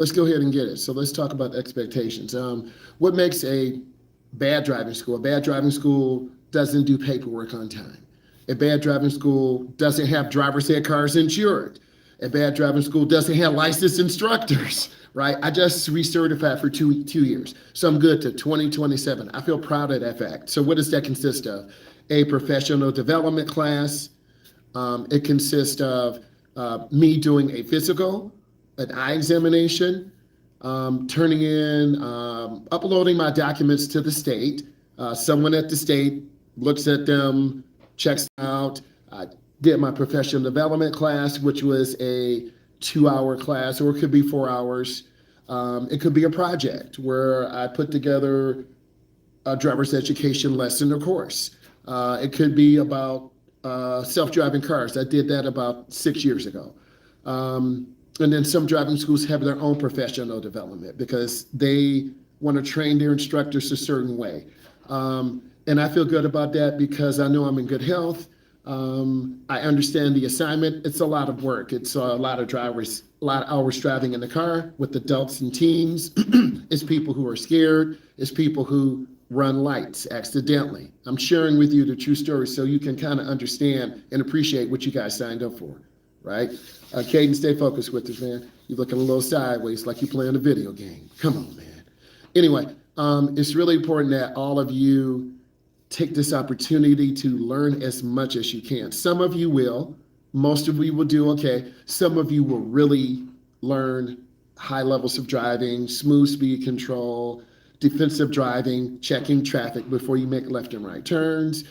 let's go ahead and get it. So let's talk about expectations. What makes a bad driving school? A bad driving school doesn't do paperwork on time. A bad driving school doesn't have driver's ed cars insured. A bad driving school doesn't have licensed instructors, right? I just recertified for two years. So I'm good to 2027. I feel proud of that fact. So what does that consist of? A professional development class. It consists of me doing a physical, an eye examination, turning in, uploading my documents to the state. Someone at the state looks at them, checks out. I did my professional development class, which was a 2-hour class, or it could be 4 hours. It could be a project where I put together a driver's education lesson or course. It could be about self-driving cars. I did that about 6 years ago. And then some driving schools have their own professional development because they want to train their instructors a certain way. And I feel good about that because I know I'm in good health. I understand the assignment. It's a lot of work. It's a lot of drivers, a lot of hours driving in the car with adults and teens. It's people who are scared. It's people who run lights accidentally. I'm sharing with you the true story so you can kind of understand and appreciate what you guys signed up for, right? Caden, stay focused with us, man. You're looking a little sideways like you're playing a video game. Come on, man. Anyway, it's really important that all of you take this opportunity to learn as much as you can. Some of you will. Most of you will do okay. Some of you will really learn high levels of driving, smooth speed control, defensive driving, checking traffic before you make left and right turns,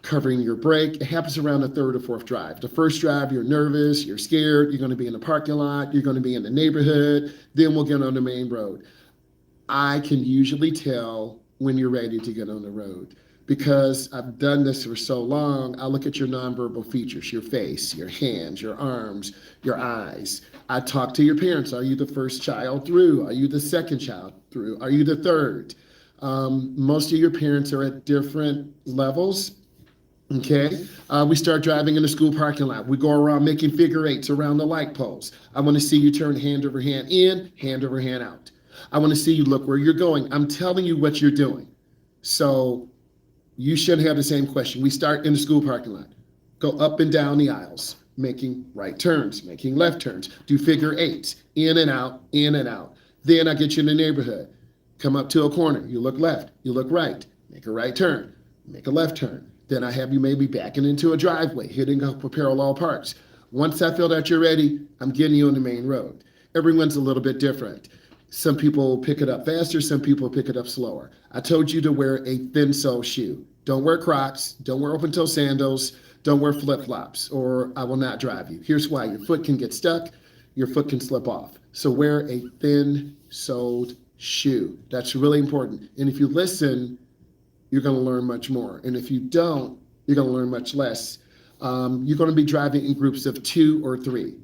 covering your brake. It happens around the third or fourth drive. The first drive, you're nervous, you're scared, you're going to be in the parking lot, you're going to be in the neighborhood, then we'll get on the main road. I can usually tell when you're ready to get on the road because I've done this for so long. I look at your nonverbal features, your face, your hands, your arms, your eyes. I talk to your parents. Are you the first child through? Are you the second child through? Are you the third? Most of your parents are at different levels. Okay, we start driving in the school parking lot. We go around making figure eights around the light poles. I want to see you turn hand over hand in, hand over hand out. I want to see you look where you're going. I'm telling you what you're doing. So you should have the same question. We start in the school parking lot, go up and down the aisles, making right turns, making left turns, do figure eights, in and out, in and out. Then I get you in the neighborhood, come up to a corner, you look left, you look right, make a right turn, make a left turn. Then I have you maybe backing into a driveway, hitting up for parallel parks. Once I feel that you're ready, I'm getting you on the main road. Everyone's a little bit different. Some people pick it up faster, some people pick it up slower. I told you to wear a thin sole shoe. Don't wear Crocs, don't wear open toe sandals, don't wear flip-flops, or I will not drive you. Here's why. Your foot can get stuck, your foot can slip off. So wear a thin soled shoe. That's really important. And if you listen, you're going to learn much more. And if you don't, you're going to learn much less. You're going to be driving in groups of 2 or 3.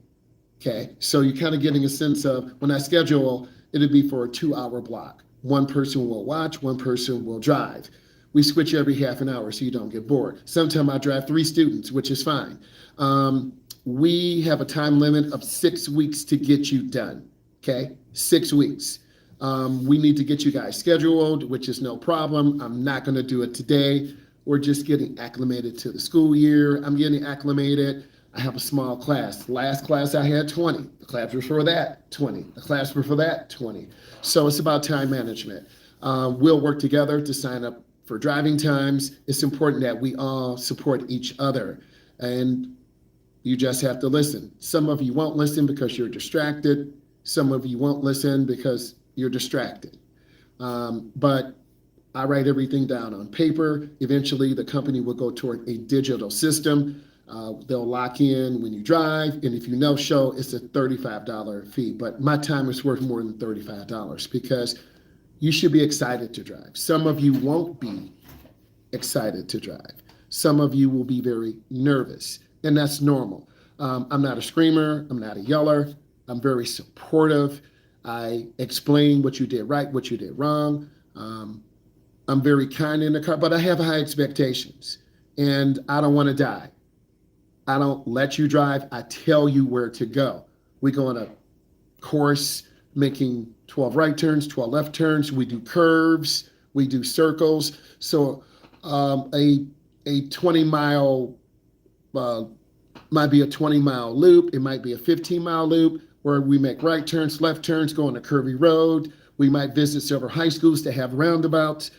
Okay, so you're kind of getting a sense of when I schedule, it'll be for a 2-hour block. One person will watch, one person will drive. We switch every half an hour so you don't get bored. Sometimes I drive 3 students, which is fine. We have a time limit of 6 weeks to get you done, okay? 6 weeks. We need to get you guys scheduled, which is no problem. I'm not gonna do it today. We're just getting acclimated to the school year. I'm getting acclimated. I have a small class. Last class I had 20. The class before that, 20. The class before that, 20. So it's about time management. We'll work together to sign up for driving times. It's important that we all support each other. And you just have to listen. Some of you won't listen because you're distracted. Some of you won't listen because you're distracted. But I write everything down on paper. Eventually, the company will go toward a digital system. They'll lock in when you drive, and if you no-show, it's a $35 fee. But my time is worth more than $35 because you should be excited to drive. Some of you won't be excited to drive. Some of you will be very nervous, and that's normal. I'm not a screamer. I'm not a yeller. I'm very supportive. I explain what you did right, what you did wrong. I'm very kind in the car, but I have high expectations, and I don't want to die. I don't let you drive. I tell you where to go. We go on a course making 12 right turns, 12 left turns. We do curves, we do circles. So a 20-mile uh, might be a 20-mile loop. It might be a 15-mile loop where we make right turns, left turns, go on a curvy road. We might visit several high schools to have roundabouts.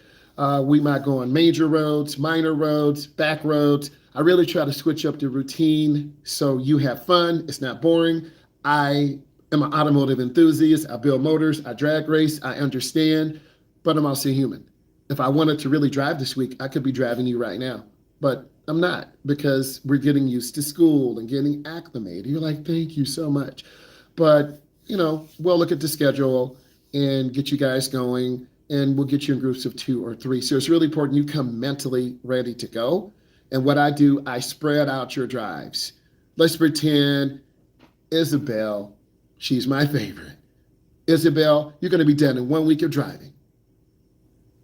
We might go on major roads, minor roads, back roads. I really try to switch up the routine so you have fun. It's not boring. I am an automotive enthusiast. I build motors. I drag race. I understand, but I'm also human. If I wanted to really drive this week, I could be driving you right now, but I'm not because we're getting used to school and getting acclimated. You're like, thank you so much. But, we'll look at the schedule and get you guys going, and we'll get you in groups of 2 or 3. So it's really important you come mentally ready to go. And what I do, I spread out your drives. Let's pretend Isabel, she's my favorite. Isabel, you're going to be done in 1 week of driving.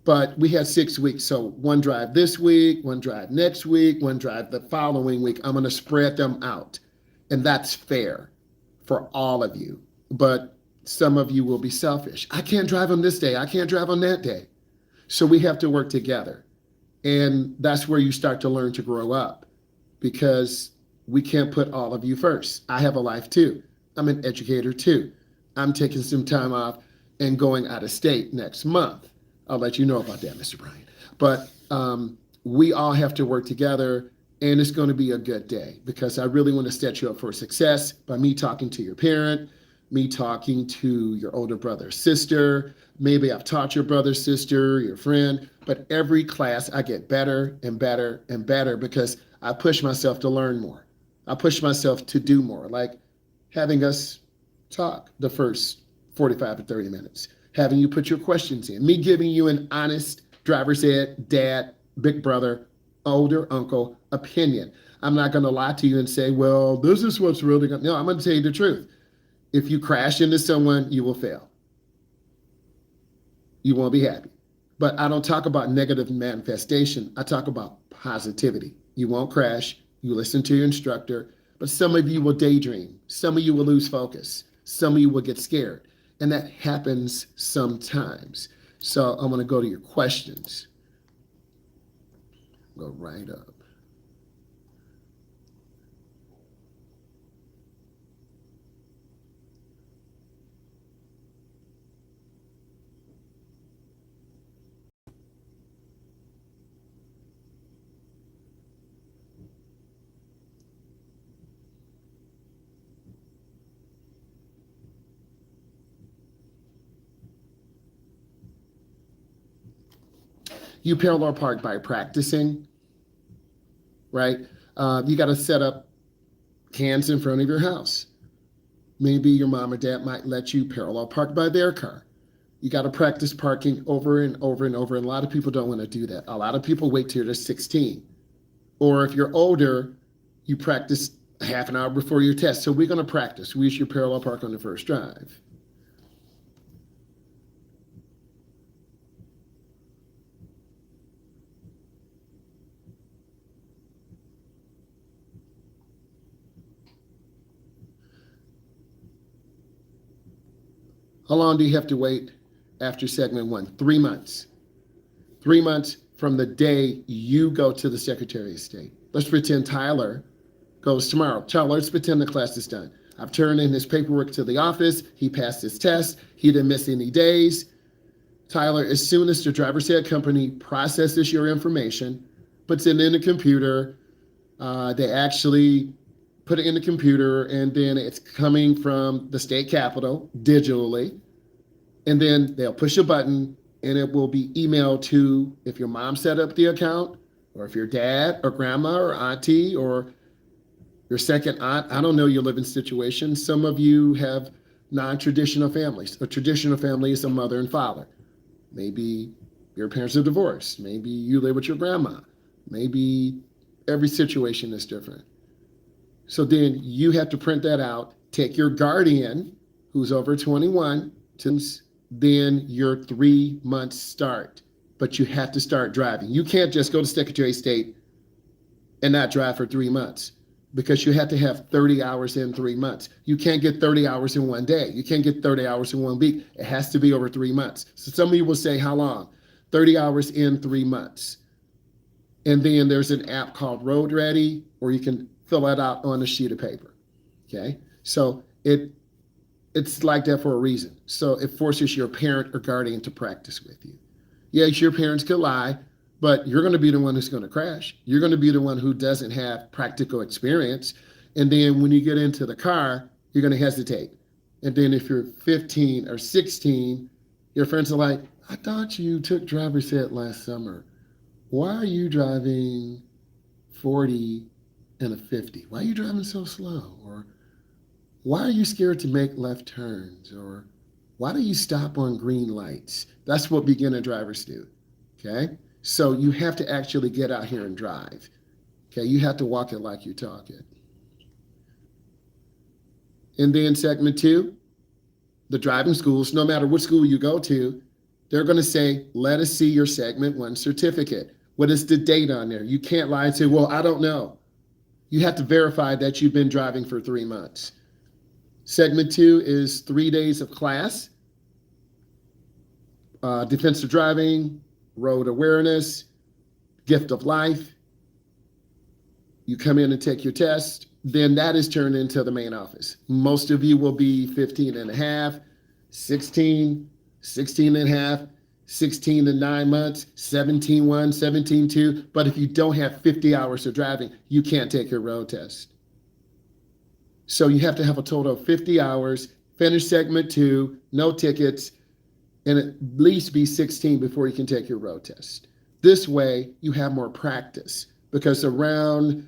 But we had 6 weeks. So one drive this week, one drive next week, one drive the following week. I'm going to spread them out. And that's fair for all of you. But some of you will be selfish. I can't drive on this day. I can't drive on that day. So we have to work together. And that's where you start to learn to grow up, because we can't put all of you first. I have a life too. I'm an educator too. I'm taking some time off and going out of state next month. I'll let you know about that, Mr. Bryan. But we all have to work together, and it's going to be a good day, because I really want to set you up for success by me talking to your parent, me talking to your older brother, sister. Maybe I've taught your brother, sister, your friend, but every class I get better and better and better because I push myself to learn more. I push myself to do more, like having us talk the first 45 to 30 minutes, having you put your questions in, me giving you an honest driver's ed, dad, big brother, older uncle opinion. I'm not going to lie to you and say, well, this is what's really going to, no, I'm going to tell you the truth. If you crash into someone, you will fail. You won't be happy. But I don't talk about negative manifestation. I talk about positivity. You won't crash. You listen to your instructor. But some of you will daydream. Some of you will lose focus. Some of you will get scared. And that happens sometimes. So I'm going to go to your questions. Go right up. You parallel park by practicing, right? You got to set up cans in front of your house. Maybe your mom or dad might let you parallel park by their car. You got to practice parking over and over and over. And a lot of people don't want to do that. A lot of people wait till they're 16. Or if you're older, you practice a half an hour before your test. So we're going to practice. We use your parallel park on the first drive. How long do you have to wait after segment 1? 3 months. 3 months from the day you go to the Secretary of State. Let's pretend Tyler goes tomorrow. Tyler, let's pretend the class is done. I've turned in his paperwork to the office. He passed his test. He didn't miss any days. Tyler, as soon as the driver's ed company processes your information, puts it in the computer, they actually put it in the computer, and then it's coming from the state capitol digitally. And then they'll push a button and it will be emailed to, if your mom set up the account, or if your dad or grandma or auntie or your second aunt, I don't know your living situation. Some of you have non-traditional families. A traditional family is a mother and father. Maybe your parents are divorced. Maybe you live with your grandma. Maybe every situation is different. So then you have to print that out, take your guardian, who's over 21, then your 3 months start. But you have to start driving. You can't just go to Secretary of State and not drive for 3 months. because you have to have 30 hours in 3 months. You can't get 30 hours in one day. You can't get 30 hours in 1 week. It has to be over 3 months. So some of you will say, how long? 30 hours in 3 months. And then there's an app called Road Ready, or you can fill it out on a sheet of paper. Okay? So it's like that for a reason. So it forces your parent or guardian to practice with you. Yes, your parents could lie, but you're going to be the one who's going to crash. You're going to be the one who doesn't have practical experience. And then when you get into the car, you're going to hesitate. And then if you're 15 or 16, your friends are like, I thought you took driver's ed last summer. Why are you driving 40 and a 50? Why are you driving so slow? Or why are you scared to make left turns? Or why do you stop on green lights? That's what beginner drivers do. Okay? So you have to actually get out here and drive. Okay? You have to walk it like you talk it. And then segment 2, the driving schools, no matter what school you go to, they're going to say, let us see your segment 1 certificate. What is the date on there? You can't lie and say, well, I don't know. You have to verify that you've been driving for 3 months. Segment 2 is 3 days of class, defensive driving, road awareness, gift of life. You come in and take your test. Then that is turned into the main office. Most of you will be 15 and a half, 16, 16 and a half, 16 and 9 months, 17-1, 17-2. But if you don't have 50 hours of driving, you can't take your road test. So you have to have a total of 50 hours, finish segment 2, no tickets, and at least be 16 before you can take your road test. This way, you have more practice, because around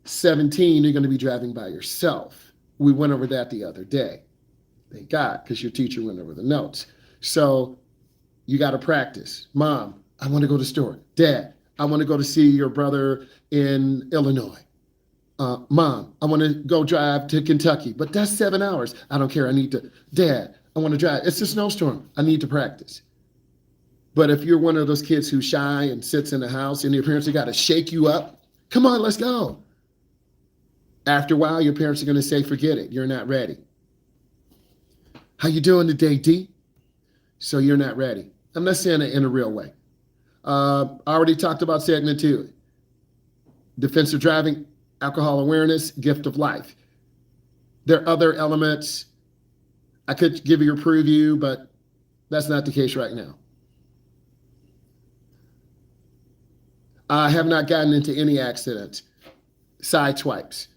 17, you're going to be driving by yourself. We went over that the other day. Thank God, because your teacher went over the notes. So you got to practice. Mom, I want to go to the store. Dad, I want to go to see your brother in Illinois. Mom, I want to go drive to Kentucky, but that's 7 hours. I don't care. I need to. Dad, I want to drive. It's a snowstorm. I need to practice. But if you're one of those kids who's shy and sits in the house and your parents have got to shake you up, come on, let's go. After a while, your parents are going to say, forget it. You're not ready. How you doing today, D? So you're not ready. I'm not saying it in a real way. I already talked about segment 2. Defensive driving, alcohol awareness, gift of life. There are other elements. I could give you a preview, but that's not the case right now. I have not gotten into any accidents, side swipes,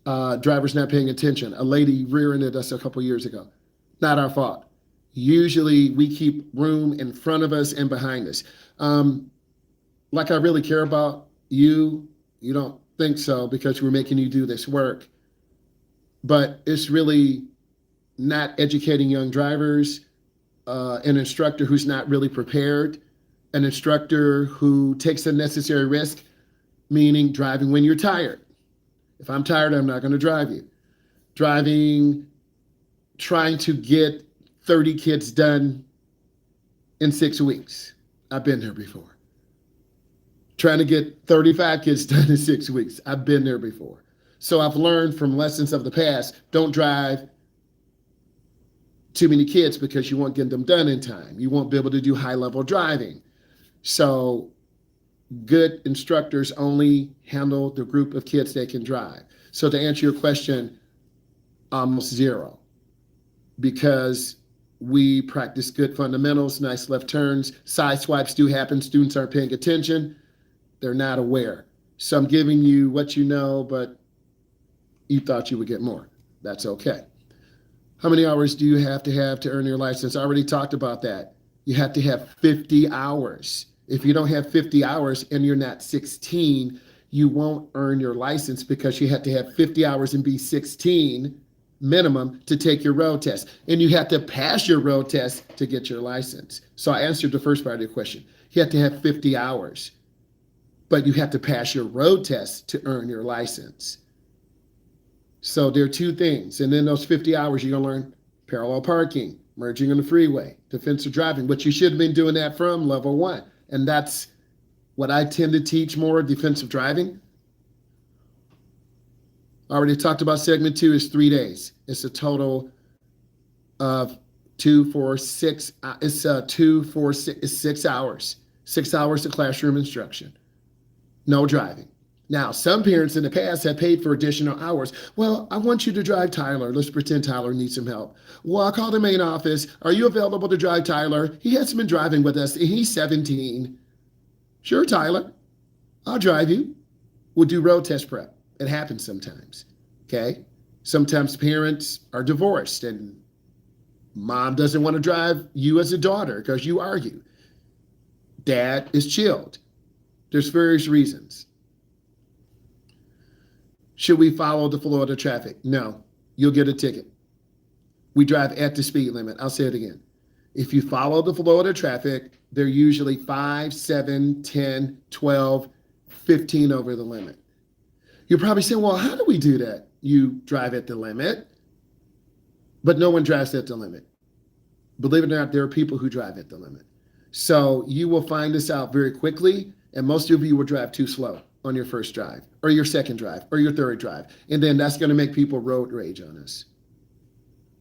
drivers not paying attention, a lady rear-ended us a couple years ago. Not our fault. Usually we keep room in front of us and behind us. Like I really care about you. You don't think so because we're making you do this work. But it's really not educating young drivers, an instructor who's not really prepared, an instructor who takes a necessary risk, meaning driving when you're tired. If I'm tired, I'm not going to drive you. Driving, trying to get 30 kids done in 6 weeks. I've been there before. Trying to get 35 kids done in 6 weeks. I've been there before. So I've learned from lessons of the past, don't drive too many kids because you won't get them done in time. You won't be able to do high-level driving. So good instructors only handle the group of kids they can drive. So to answer your question, almost zero, because we practice good fundamentals, nice left turns, side swipes do happen, students aren't paying attention, they're not aware. So I'm giving you what you know, but you thought you would get more. That's okay. How many hours do you have to earn your license? I already talked about that. You have to have 50 hours. If you don't have 50 hours and you're not 16, you won't earn your license because you have to have 50 hours and be 16 minimum to take your road test. And you have to pass your road test to get your license. So I answered the first part of your question. You have to have 50 hours, but you have to pass your road test to earn your license. So there are two things. And in those 50 hours, you're going to learn parallel parking, merging on the freeway, defensive driving, but you should have been doing that from level 1. And that's what I tend to teach more, defensive driving. I already talked about segment 2 is 3 days. It's a total of 2, 4, 6. It's 2, 4, 6. It's 6 hours. 6 hours of classroom instruction. No driving. Now, some parents in the past have paid for additional hours. Well, I want you to drive Tyler. Let's pretend Tyler needs some help. Well, I'll call the main office. Are you available to drive Tyler? He hasn't been driving with us, and he's 17. Sure, Tyler. I'll drive you. We'll do road test prep. It happens sometimes, okay? Sometimes parents are divorced, and mom doesn't want to drive you as a daughter because you argue. Dad is chilled. There's various reasons. Should we follow the flow of the traffic? No, you'll get a ticket. We drive at the speed limit. I'll say it again. If you follow the flow of the traffic, they're usually 5, 7, 10, 12, 15 over the limit. You're probably saying, well, how do we do that? You drive at the limit, but no one drives at the limit. Believe it or not, there are people who drive at the limit. So you will find this out very quickly, and most of you will drive too slow on your first drive, or your second drive, or your third drive. And then that's going to make people road rage on us.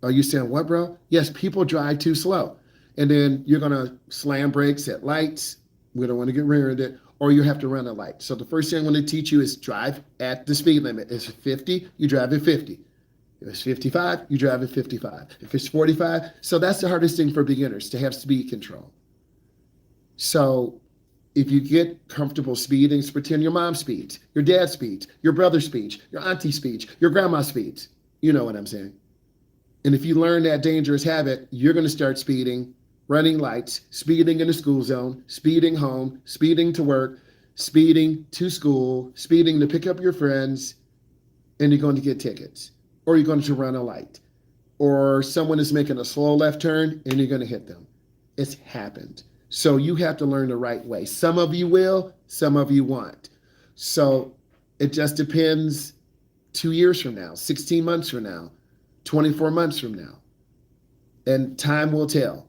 Are you saying, what, bro? Yes, people drive too slow. And then you're going to slam brakes at lights. We don't want to get rear-ended, or you have to run a light. So the first thing I'm going to teach you is drive at the speed limit. If it's 50, you drive at 50. If it's 55, you drive at 55. If it's 45, so that's the hardest thing for beginners, to have speed control. So if you get comfortable speeding, pretend your mom speeds, your dad speeds, your brother speeds, your auntie speeds, your grandma speeds. You know what I'm saying. And if you learn that dangerous habit, you're going to start speeding, running lights, speeding in the school zone, speeding home, speeding to work, speeding to school, speeding to pick up your friends, and you're going to get tickets. Or you're going to run a light. Or someone is making a slow left turn, and you're going to hit them. It's happened. So you have to learn the right way. Some of you will, some of you won't. So it just depends 2 years from now, 16 months from now, 24 months from now. And time will tell.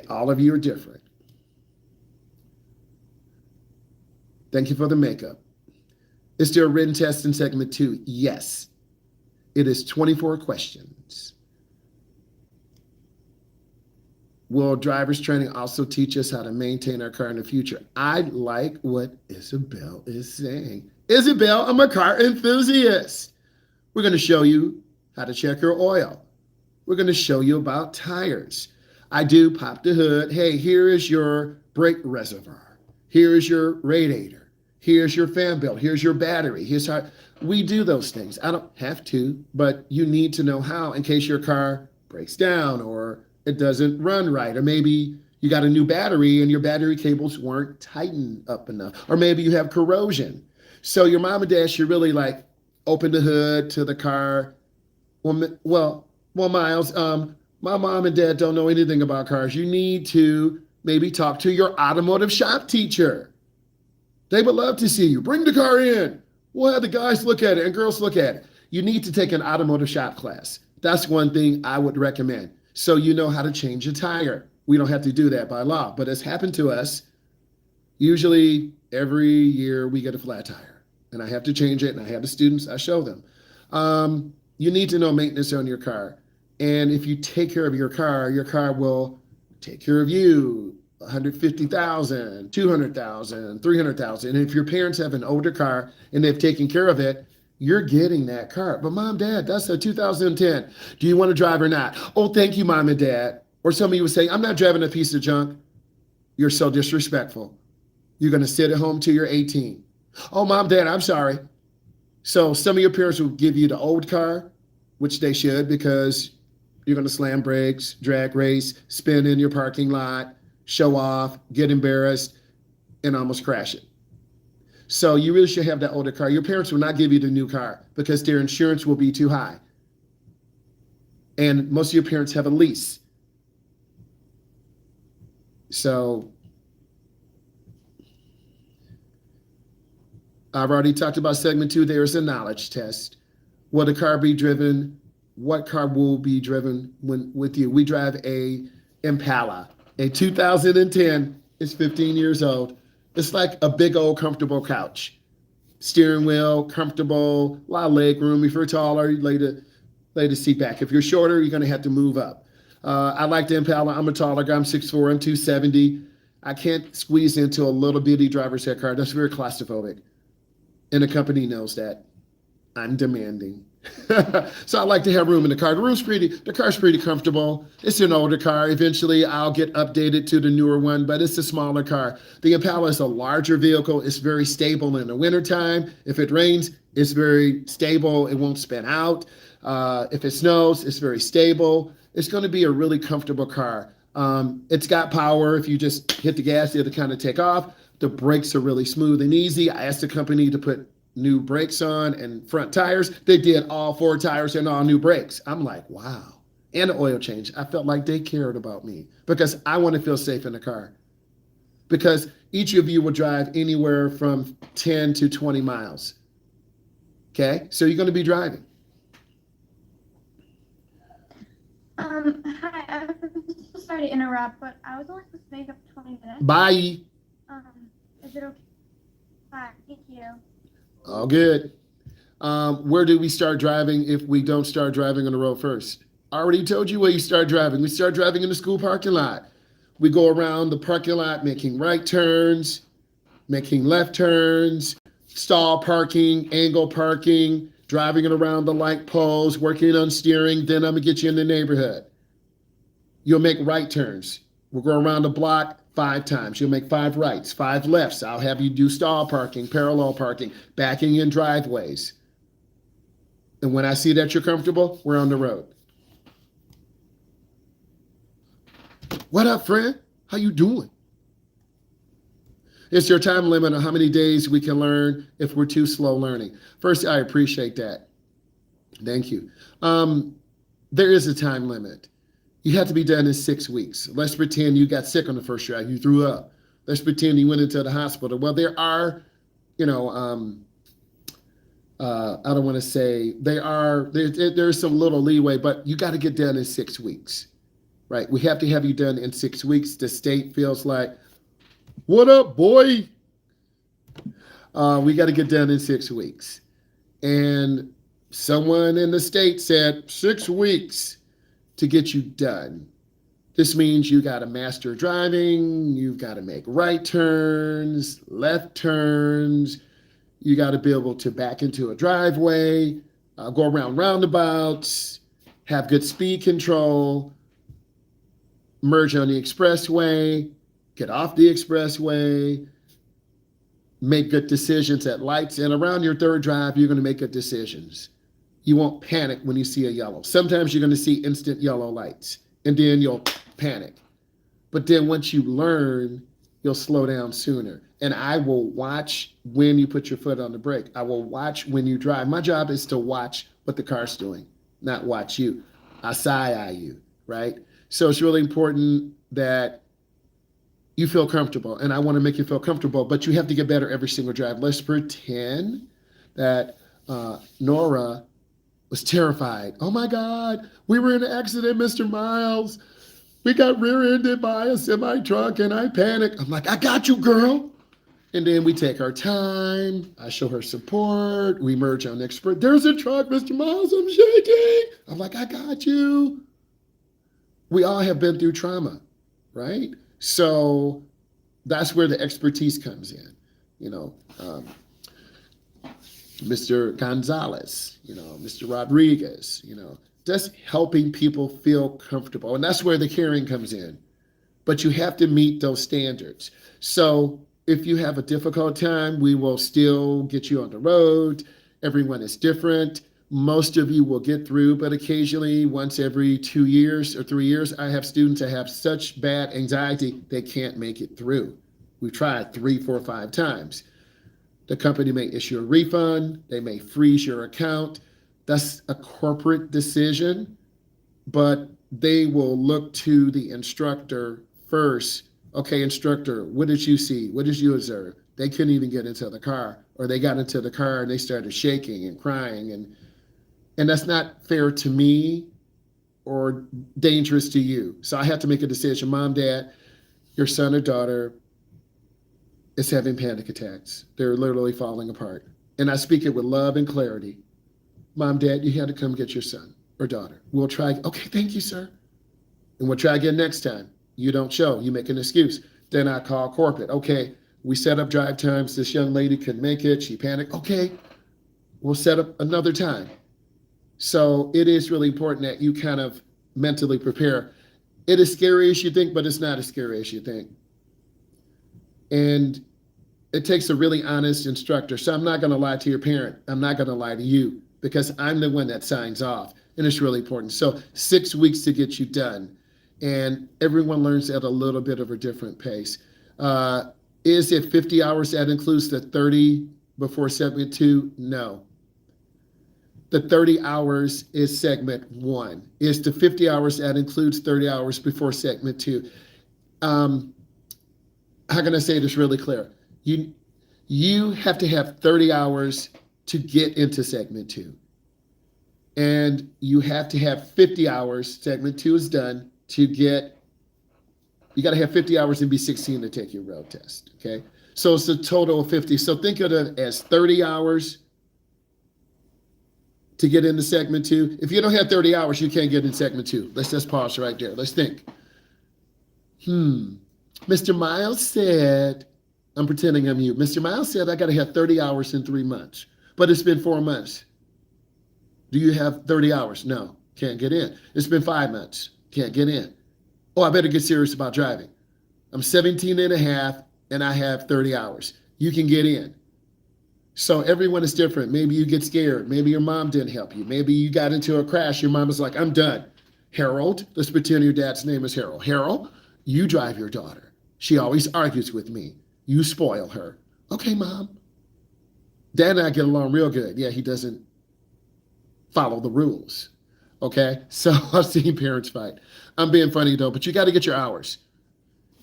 All of you are different. Thank you for the makeup. Is there a written test in segment 2? Yes. It is 24 questions. Will driver's training also teach us how to maintain our car in the future? I like what Isabel is saying. Isabel, I'm a car enthusiast. We're going to show you how to check your oil. We're going to show you about tires. I do pop the hood. Hey, here is your brake reservoir. Here is your radiator. Here's your fan belt. Here's your battery. Here's how we do those things. I don't have to, but you need to know how in case your car breaks down or it doesn't run right, or maybe you got a new battery and your battery cables weren't tightened up enough, or maybe you have corrosion. So your mom and dad should really like open the hood to the car. Well, Myles, my mom and dad don't know anything about cars. You need to maybe talk to your automotive shop teacher. They would love to see you. Bring the car in. We'll have the guys look at it and girls look at it. You need to take an automotive shop class. That's one thing I would recommend. So you know how to change a tire. We don't have to do that by law, but it's happened to us. Usually every year we get a flat tire and I have to change it, and I have the students, I show them. You need to know maintenance on your car. And if you take care of your car will take care of you. 150,000, 200,000, 300,000. And if your parents have an older car and they've taken care of it, you're getting that car. But mom, dad, that's a 2010. Do you want to drive or not? Oh, thank you, mom and dad. Or some of you would say, I'm not driving a piece of junk. You're so disrespectful. You're going to sit at home till you're 18. Oh, mom, dad, I'm sorry. So some of your parents will give you the old car, which they should, because you're going to slam brakes, drag race, spin in your parking lot, show off, get embarrassed, and almost crash it. So you really should have that older car. Your parents will not give you the new car because their insurance will be too high. And most of your parents have a lease. So I've already talked about segment 2. There is a knowledge test. Will the car be driven? What car will be driven with you? We drive a Impala, a 2010. It's 15 years old. It's like a big old comfortable couch. Steering wheel, comfortable, a lot of leg room. If you're taller, you lay the seat back. If you're shorter, you're going to have to move up. I like the Impala. I'm a taller guy. I'm 6'4", I'm 270. I can't squeeze into a little bitty driver's head car. That's very claustrophobic. And the company knows that. I'm demanding. So I like to have room in the car. The car's pretty comfortable. It's an older car. Eventually I'll get updated to the newer one, but it's a smaller car. The Impala is a larger vehicle. It's very stable in the wintertime. If it rains, it's very stable. It won't spin out. If it snows, it's very stable. It's going to be a really comfortable car. It's got power. If you just hit the gas, it'll kind of take off. The brakes are really smooth and easy. I asked the company to put new brakes on and front tires. They did all 4 tires and all new brakes. I'm like, wow. And the oil change. I felt like they cared about me because I want to feel safe in the car. Because each of you will drive anywhere from 10 to 20 miles. Okay? So you're going to be driving. Hi, I'm so sorry to interrupt, but I was only supposed to make up 20 minutes. Bye. Is it okay? Hi, thank you. All good. Where do we start driving if we don't start driving on the road first? I already told you where you start driving. We start driving in the school parking lot. We go around the parking lot making right turns, making left turns, stall parking, angle parking, driving it around the light poles, working on steering. Then I'm going to get you in the neighborhood. You'll make right turns. We'll go around the block 5 times. You'll make 5 rights, 5 lefts. I'll have you do stall parking, parallel parking, backing in driveways. And when I see that you're comfortable, we're on the road. What up, friend? How you doing? It's your time limit on how many days we can learn if we're too slow learning. First, I appreciate that. Thank you. There is a time limit. You have to be done in 6 weeks. Let's pretend you got sick on the first drive. You threw up. Let's pretend you went into the hospital. Well, there are, I don't want to say there's some little leeway, but you got to get done in 6 weeks, right? We have to have you done in 6 weeks. The state feels like, what up, boy? We got to get done in 6 weeks. And someone in the state said 6 weeks to get you done. This means you got to master driving, you've got to make right turns, left turns, you got to be able to back into a driveway, go around roundabouts, have good speed control, merge on the expressway, get off the expressway, make good decisions at lights, and around your third drive, you're going to make good decisions. You won't panic when you see a yellow. Sometimes you're going to see instant yellow lights, and then you'll panic. But then once you learn, you'll slow down sooner. And I will watch when you put your foot on the brake. I will watch when you drive. My job is to watch what the car's doing, not watch you. I side-eye you, right? So it's really important that you feel comfortable, and I want to make you feel comfortable, but you have to get better every single drive. Let's pretend that Nora was terrified. Oh my God, we were in an accident, Mr. Myles. We got rear-ended by a semi-truck and I panicked. I'm like, I got you, girl. And then we take our time. I show her support. We merge on expert. There's a truck, Mr. Myles, I'm shaking. I'm like, I got you. We all have been through trauma, right? So that's where the expertise comes in. Mr. Gonzalez, Mr. Rodriguez, just helping people feel comfortable. And that's where the caring comes in. But you have to meet those standards. So if you have a difficult time, we will still get you on the road. Everyone is different. Most of you will get through, but occasionally, once every 2 years or 3 years, I have students that have such bad anxiety, they can't make it through. We've tried 3, 4, 5 times. The company may issue a refund. They may freeze your account. That's a corporate decision, but they will look to the instructor first. Okay, instructor, what did you see? What did you observe? They couldn't even get into the car, or they got into the car and they started shaking and crying. And that's not fair to me or dangerous to you. So I have to make a decision. Mom, Dad, your son or daughter is having panic attacks. They're literally falling apart. and I speak it with love and clarity. Mom, Dad, you had to come get your son or daughter. We'll try. Okay, thank you, sir. And we'll try again next time. You don't show. You make an excuse. Then I call corporate. Okay, we set up drive times. This young lady couldn't make it. She panicked. Okay, we'll set up another time. So it is really important that you kind of mentally prepare. It is scary as you think, but it's not as scary as you think. And it takes a really honest instructor. So I'm not going to lie to your parent. I'm not going to lie to you because I'm the one that signs off. And it's really important. So 6 weeks to get you done. And everyone learns at a little bit of a different pace. Is it 50 hours that includes the 30 before segment 2? No. The 30 hours is segment 1. Is the 50 hours that includes 30 hours before segment 2? How can I say this really clear? You have to have 30 hours to get into segment 2. And you have to have 50 hours, segment 2 is done, you got to have 50 hours and be 16 to take your road test, okay? So it's a total of 50. So think of it as 30 hours to get into segment 2. If you don't have 30 hours, you can't get in segment 2. Let's just pause right there. Let's think. Mr. Myles said, I'm pretending I'm you. Mr. Myles said I got to have 30 hours in 3 months, but it's been 4 months. Do you have 30 hours? No, can't get in. It's been 5 months. Can't get in. Oh, I better get serious about driving. I'm 17 and a half and I have 30 hours. You can get in. So everyone is different. Maybe you get scared. Maybe your mom didn't help you. Maybe you got into a crash. Your mom was like, I'm done. Harold, let's pretend your dad's name is Harold. Harold, you drive your daughter. She always argues with me. You spoil her. Okay, Mom. Dad and I get along real good. Yeah, he doesn't follow the rules. Okay, so I've seen parents fight. I'm being funny though, but you got to get your hours.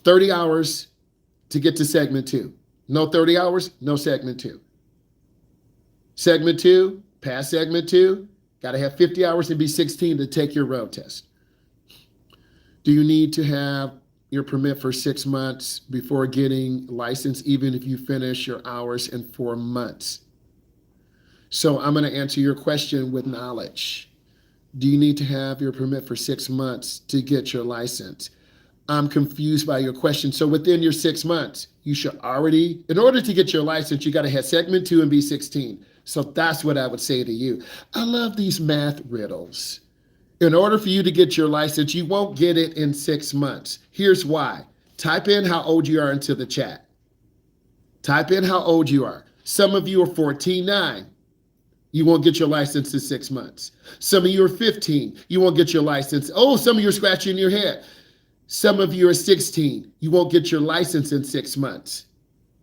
30 hours to get to segment 2. No 30 hours, no segment 2. Segment 2, past segment 2, got to have 50 hours and be 16 to take your road test. Do you need to have your permit for 6 months before getting licensed, even if you finish your hours in 4 months? So I'm going to answer your question with knowledge. Do you need to have your permit for 6 months to get your license? I'm confused by your question. So within your 6 months, you should already, in order to get your license, you got to have segment 2 and be 16. So that's what I would say to you. I love these math riddles. In order for you to get your license, you won't get it in 6 months. Here's why. Type in how old you are into the chat. Type in how old you are. Some of you are 14.9. You won't get your license in 6 months. Some of you are 15. You won't get your license. Oh, some of you are scratching your head. Some of you are 16. You won't get your license in 6 months.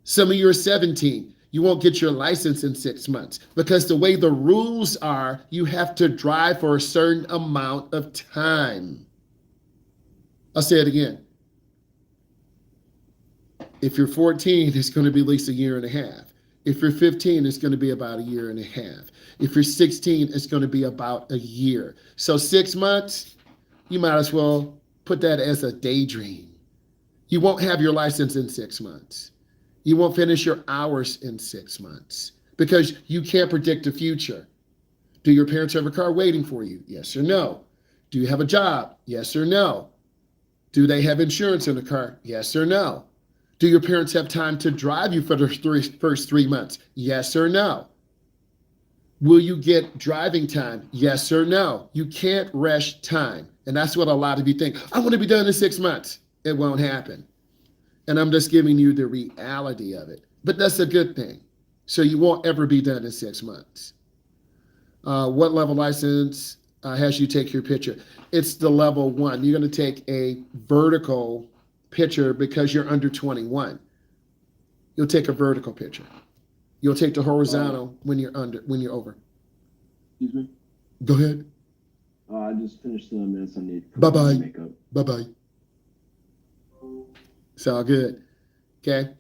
Some of you are 17. You won't get your license in 6 months because the way the rules are, you have to drive for a certain amount of time. I'll say it again. If you're 14, it's going to be at least a year and a half. If you're 15, it's going to be about a year and a half. If you're 16, it's going to be about a year. So 6 months, you might as well put that as a daydream. You won't have your license in 6 months. You won't finish your hours in 6 months because you can't predict the future. Do your parents have a car waiting for you? Yes or no? Do you have a job? Yes or no? Do they have insurance in the car? Yes or no? Do your parents have time to drive you for the first 3 months? Yes or no? Will you get driving time? Yes or no? You can't rush time. And that's what a lot of you think. I want to be done in 6 months. It won't happen. And I'm just giving you the reality of it. But that's a good thing. So you won't ever be done in 6 months. What level license has you take your picture? It's the level 1. You're going to take a vertical picture because you're under 21. You'll take a vertical picture. You'll take the horizontal when you're over. Excuse me? Go ahead. I just finished the minutes I need for Bye-bye. makeup. Bye-bye. It's all good. Okay.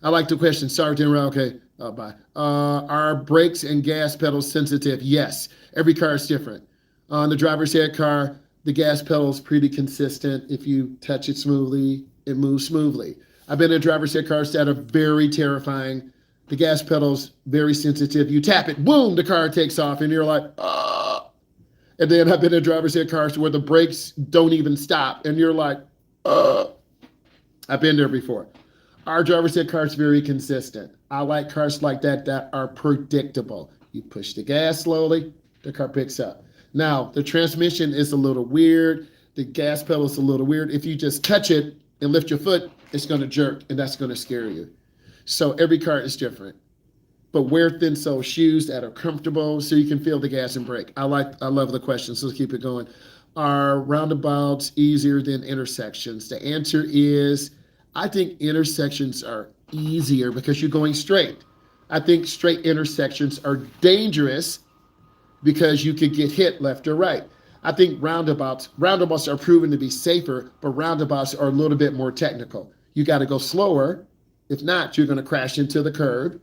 I like the question. Sorry to interrupt. Okay. Bye. Are brakes and gas pedals sensitive? Yes. Every car is different. On the driver's ed car, the gas pedal is pretty consistent. If you touch it smoothly, it moves smoothly. I've been in driver's ed cars that are very terrifying. The gas pedal's very sensitive. You tap it, boom, the car takes off, and you're like, ah. And then I've been in driver's ed cars where the brakes don't even stop, and you're like, ah. I've been there before. Our driver's ed car is very consistent. I like cars like that that are predictable. You push the gas slowly, the car picks up. Now, the transmission is a little weird. The gas pedal is a little weird. If you just touch it and lift your foot, it's going to jerk, and that's going to scare you. So every car is different. But wear thin sole shoes that are comfortable so you can feel the gas and brake. I love the question, so let's keep it going. Are roundabouts easier than intersections? The answer is, I think intersections are easier because you're going straight. I think straight intersections are dangerous because you could get hit left or right. I think roundabouts are proven to be safer, but roundabouts are a little bit more technical. You got to go slower. If not, you're going to crash into the curb.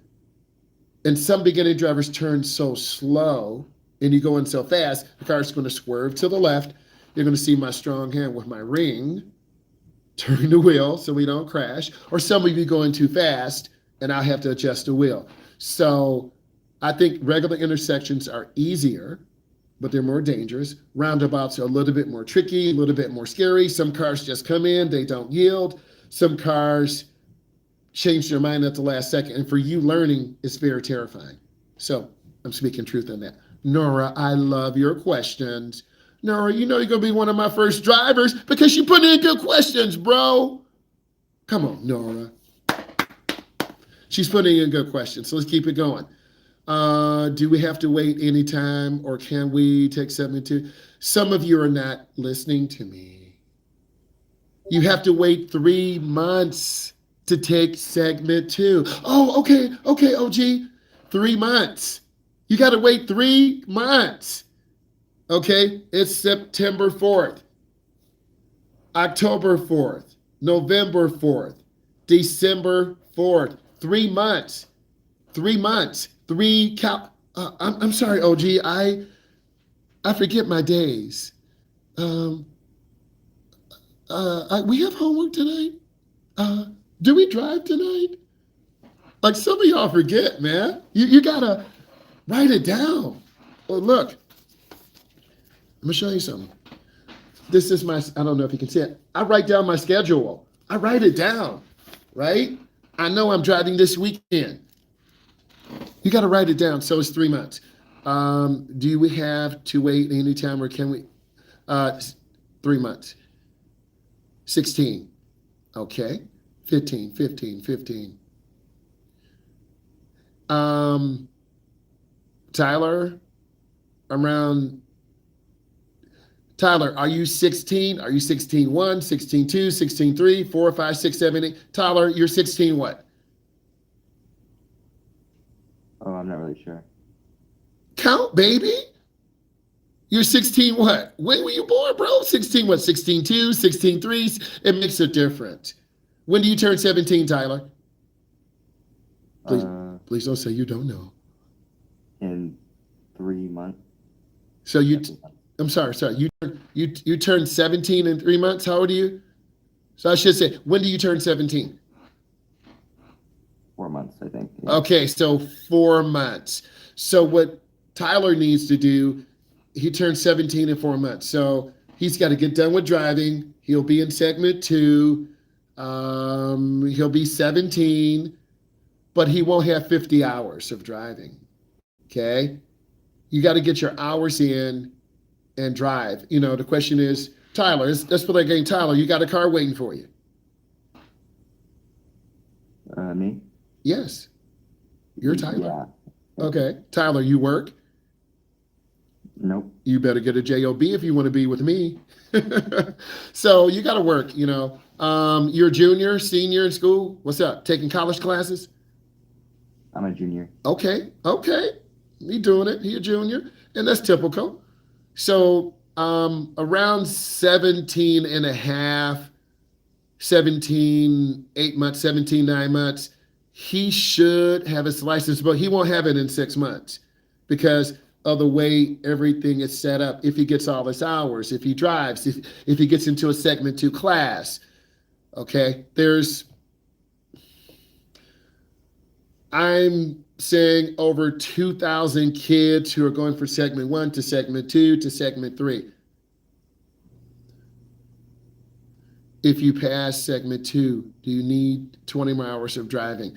And some beginning drivers turn so slow and you go in so fast, the car's going to swerve to the left. You're going to see my strong hand with my ring, turn the wheel so we don't crash. Or some of you going too fast and I'll have to adjust the wheel. So I think regular intersections are easier, but they're more dangerous. Roundabouts are a little bit more tricky, a little bit more scary. Some cars just come in, they don't yield. Some cars change their mind at the last second. And for you learning, it's very terrifying. So I'm speaking truth on that. Nora, I love your questions. Nora, you know you're going to be one of my first drivers because you put in good questions, bro. Come on, Nora. She's putting in good questions, so let's keep it going. Do we have to wait any time or can we take 72? Some of you are not listening to me. You have to wait 3 months to take segment 2. Oh, okay, OG. 3 months. You got to wait 3 months. Okay, it's September 4th, October 4th, November 4th, December 4th. 3 months. 3 months. I'm sorry, OG. I forget my days. We have homework tonight. Do we drive tonight? Like some of y'all forget, man. You gotta write it down. Oh, look, I'm gonna show you something. This is my, I don't know if you can see it. I write down my schedule. I write it down, right? I know I'm driving this weekend. You got to write it down. So it's 3 months. Do we have to wait any time or can we? 3 months. 16. Okay. 15. Tyler, are you 16? Are you 16-1, 16-2, 16-3, 4, 5, 6, 7, 8? Tyler, you're 16 what? Oh, I'm not really sure. Count, baby. You're 16 what? When were you born, bro? 16 what? 16-2, 16-3? It makes a difference. When do you turn 17, Tyler? Please don't say you don't know. In 3 months. So I'm sorry. You turned 17 in 3 months. How old are you? So I should say, when do you turn 17? 4 months, I think. Yeah. Okay, so 4 months. So what Tyler needs to do, he turned 17 in 4 months. So he's got to get done with driving. He'll be in segment 2. He'll be 17, but he won't have 50 hours of driving. Okay? You got to get your hours in and drive. You know, the question is, Tyler, let's play that game. Tyler, you got a car waiting for you. Me? Yes. You're Tyler. Yeah. Okay. Tyler, you work? Nope. You better get a job if you want to be with me. So you got to work, you know. You're a junior, senior in school. What's up? Taking college classes? I'm a junior. Okay. He doing it. He a junior. And that's typical. So around 17 and a half, 17, 8 months, 17, 9 months, he should have his license, but he won't have it in 6 months because of the way everything is set up. If he gets all his hours, if he drives, if he gets into a segment 2 class, okay, I'm saying over 2,000 kids who are going from segment 1 to segment 2 to segment 3. If you pass segment 2, do you need 20 more hours of driving?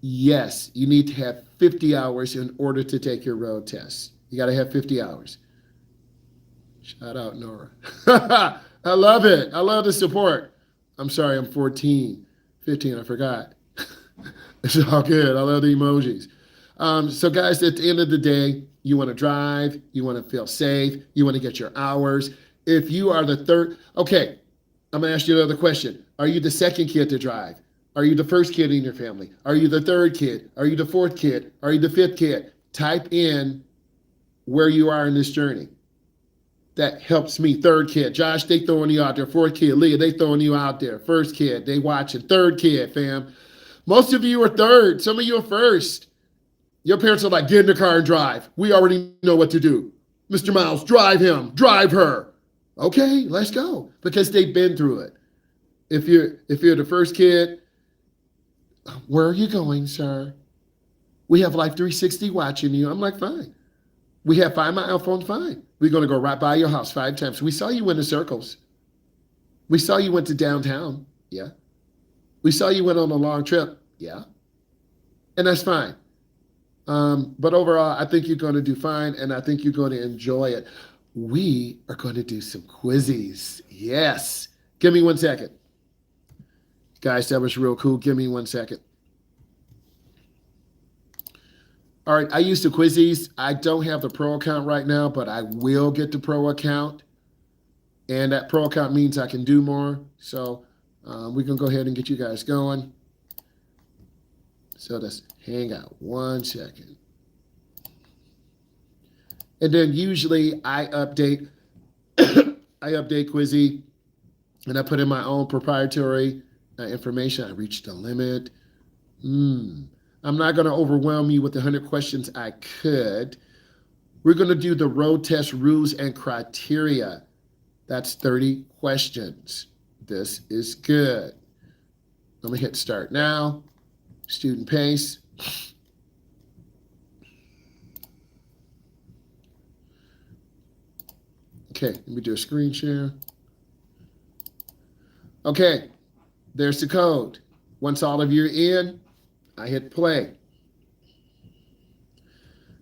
Yes, you need to have 50 hours in order to take your road test. You got to have 50 hours. Shout out, Nora. I love it. I love the support. I'm sorry, I'm 14, 15, I forgot. It's all good. I love the emojis. So, guys, at the end of the day, you want to drive, you want to feel safe, you want to get your hours. If you are the third, okay, I'm going to ask you another question. Are you the second kid to drive? Are you the first kid in your family? Are you the third kid? Are you the fourth kid? Are you the fifth kid? Type in where you are in this journey. That helps me. Third kid. Josh, they throwing you out there. Fourth kid. Leah, they throwing you out there. First kid, they watching. Third kid, fam. Most of you are third. Some of you are first. Your parents are like, get in the car and drive. We already know what to do. Mr. Myles, drive him. Drive her. Okay, let's go. Because they've been through it. If you're the first kid, where are you going, sir? We have Life 360 watching you. I'm like, fine. We have Find My iPhone, fine. We're going to go right by your house 5 times. We saw you went in circles. We saw you went to downtown. Yeah. We saw you went on a long trip. Yeah. And that's fine. But overall, I think you're going to do fine, and I think you're going to enjoy it. We are going to do some quizzes. Yes. Give me 1 second. Guys, that was real cool. Give me 1 second. All right, I use the quizzes. I don't have the pro account right now, but I will get the pro account. And that pro account means I can do more. So we can go ahead and get you guys going. So let's hang out 1 second. And then usually I update Quizzy, and I put in my own proprietary information. I reached the limit. I'm not going to overwhelm you with 100 questions. I could. We're going to do the road test rules and criteria. That's 30 questions. This is good. Let me hit start now. Student pace. Okay, let me do a screen share. Okay, there's the code. Once all of you are in, I hit play.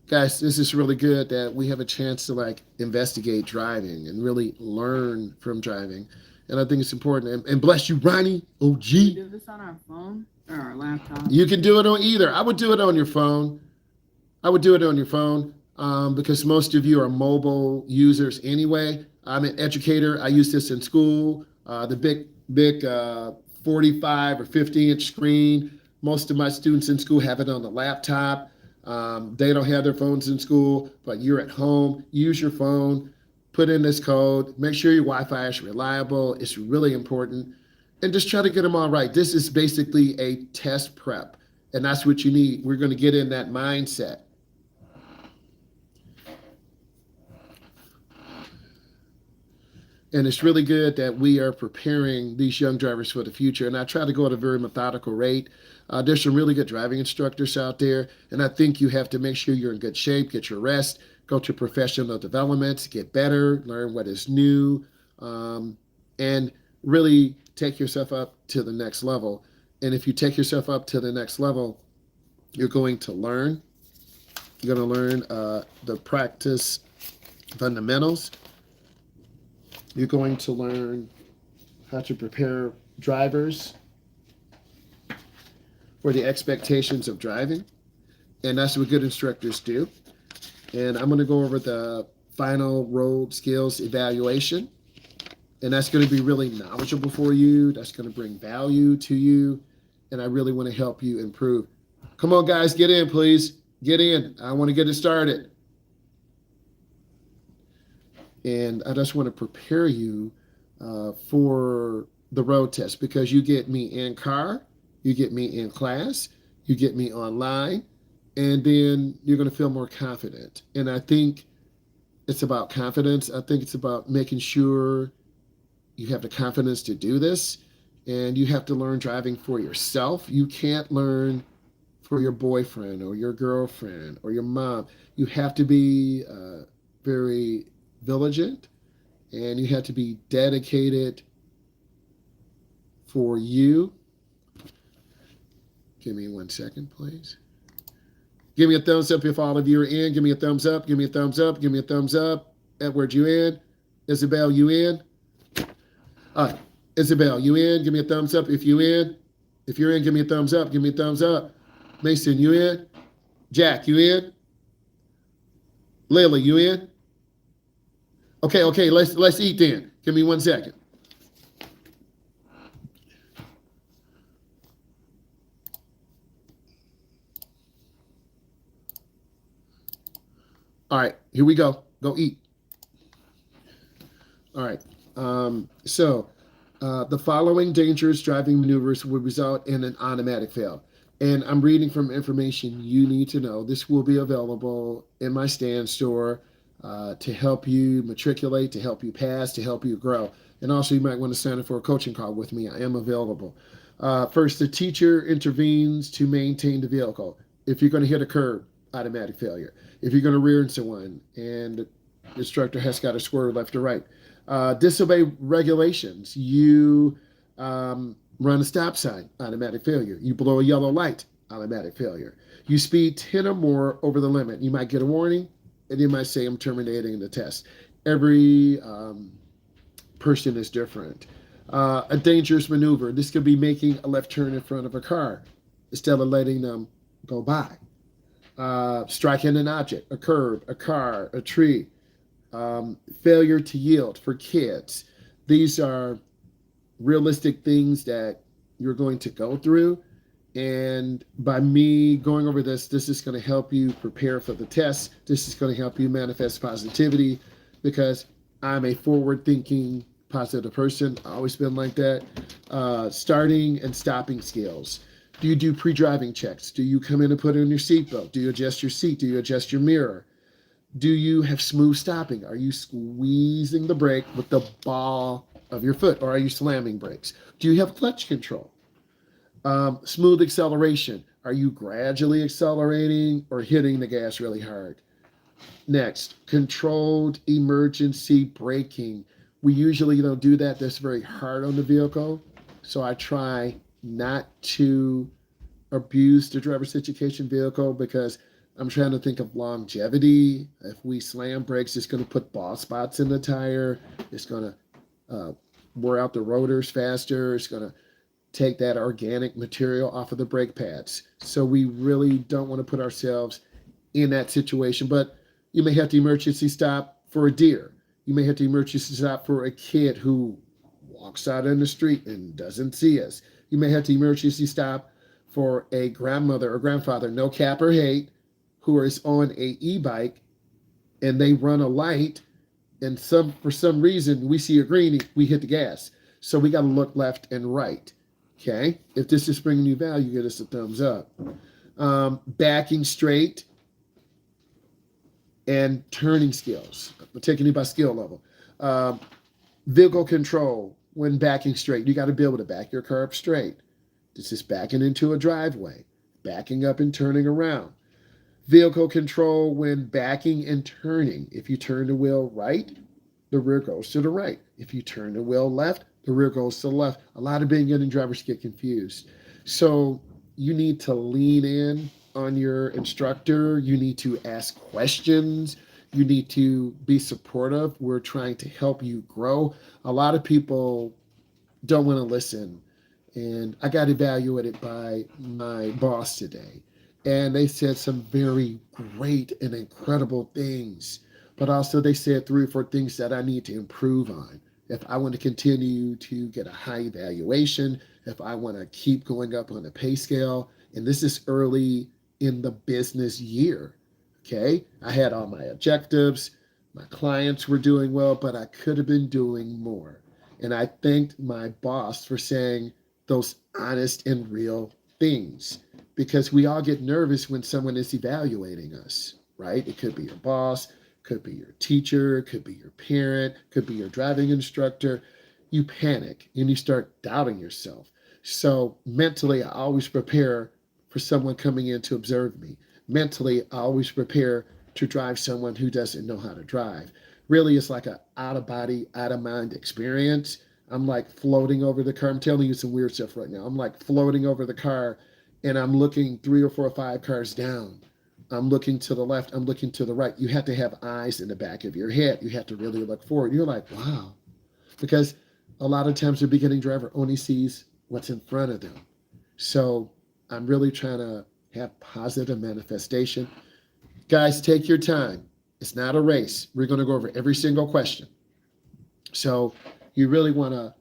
Guys, this is really good that we have a chance to investigate driving and really learn from driving. And I think it's important. And bless you, Ronnie, OG. Can we do this on our phone or our laptop? You can do it on either. I would do it on your phone. Because most of you are mobile users anyway. I'm an educator. I use this in school. The big 45 or 50-inch screen. Most of my students in school have it on the laptop. They don't have their phones in school, but you're at home. Use your phone. Put in this code. Make sure your Wi-Fi is reliable. It's really important. And just try to get them all right. This is basically a test prep. And that's what you need. We're going to get in that mindset. And it's really good that we are preparing these young drivers for the future. And I try to go at a very methodical rate. There's some really good driving instructors out there. And I think you have to make sure you're in good shape, get your rest, go to professional development, get better, learn what is new, and really take yourself up to the next level. And if you take yourself up to the next level, you're going to learn. You're going to learn the practice fundamentals. You're going to learn how to prepare drivers for the expectations of driving. And that's what good instructors do. And I'm going to go over the final road skills evaluation. And that's going to be really knowledgeable for you. That's going to bring value to you. And I really want to help you improve. Come on, guys, get in, please. Get in. I want to get it started. And I just want to prepare you for the road test, because you get me in car, you get me in class, you get me online, and then you're going to feel more confident. And I think it's about confidence. I think it's about making sure you have the confidence to do this, and you have to learn driving for yourself. You can't learn for your boyfriend or your girlfriend or your mom. You have to be very vigilant, and you have to be dedicated for you. Give me 1 second, please. Give me a thumbs up if all of you are in. Give me a thumbs up. Give me a thumbs up. Give me a thumbs up. Edward, you in? Isabel, you in? All right. Isabel, you in? Give me a thumbs up if you in. If you're in, give me a thumbs up. Give me a thumbs up. Mason, you in? Jack, you in? Lily, you in? Okay, let's eat then. Give me 1 second. All right, here we go. Go eat. All right. The following dangerous driving maneuvers would result in an automatic fail. And I'm reading from information you need to know. This will be available in my stand store to help you matriculate, to help you pass, to help you grow. And also, you might want to sign up for a coaching call with me. I am available. First, the teacher intervenes to maintain the vehicle. If you're going to hit a curb, automatic failure. If you're going to rear into one and the instructor has got to swerve left or right. Disobey regulations. You run a stop sign, automatic failure. You blow a yellow light, automatic failure. You speed 10 or more over the limit. You might get a warning, and you might say, I'm terminating the test. Every person is different. A dangerous maneuver. This could be making a left turn in front of a car instead of letting them go by. Striking an object, a curb, a car, a tree. Failure to yield for kids. These are realistic things that you're going to go through. And by me going over this is going to help you prepare for the test. This is going to help you manifest positivity because I'm a forward-thinking, positive person. I've always been like that. Starting and stopping skills. Do you do pre-driving checks? Do you come in and put on your seatbelt? Do you adjust your seat? Do you adjust your mirror? Do you have smooth stopping? Are you squeezing the brake with the ball of your foot, or are you slamming brakes? Do you have clutch control? Smooth acceleration. Are you gradually accelerating or hitting the gas really hard? Next, controlled emergency braking. We usually don't do that. That's very hard on the vehicle. So I try not to abuse the driver's education vehicle because I'm trying to think of longevity. If we slam brakes, it's going to put bald spots in the tire. It's going to wear out the rotors faster. It's going to take that organic material off of the brake pads. So we really don't want to put ourselves in that situation. But you may have to emergency stop for a deer. You may have to emergency stop for a kid who walks out in the street and doesn't see us. You may have to emergency stop for a grandmother or grandfather, no cap or hate, who is on a e-bike and they run a light and for some reason we see a green, we hit the gas. So we got to look left and right. Okay. If this is bringing you value, give us a thumbs up. Backing straight and turning skills. We're taking it by skill level. Vehicle control when backing straight. You got to be able to back your car up straight. This is backing into a driveway, backing up and turning around. Vehicle control when backing and turning. If you turn the wheel right, the rear goes to the right. If you turn the wheel left, the rear goes to the left. A lot of beginning drivers get confused. So you need to lean in on your instructor. You need to ask questions. You need to be supportive. We're trying to help you grow. A lot of people don't want to listen. And I got evaluated by my boss today. And they said some very great and incredible things. But also they said 3 or 4 things that I need to improve on. If I want to continue to get a high evaluation, if I want to keep going up on the pay scale, and this is early in the business year, okay? I had all my objectives, my clients were doing well, but I could have been doing more. And I thanked my boss for saying those honest and real things, because we all get nervous when someone is evaluating us, right? It could be your boss, could be your teacher, could be your parent, could be your driving instructor. You panic and you start doubting yourself. So mentally, I always prepare for someone coming in to observe me. Mentally, I always prepare to drive someone who doesn't know how to drive. Really, it's like a out of body, out of mind experience. I'm like floating over the car. I'm telling you some weird stuff right now. I'm like floating over the car and I'm looking 3 or 4 or 5 cars down. I'm looking to the left. I'm looking to the right. You have to have eyes in the back of your head. You have to really look forward. You're like, wow. Because a lot of times the beginning driver only sees what's in front of them. So I'm really trying to have positive manifestation. Guys, take your time. It's not a race. We're going to go over every single question. So you really want to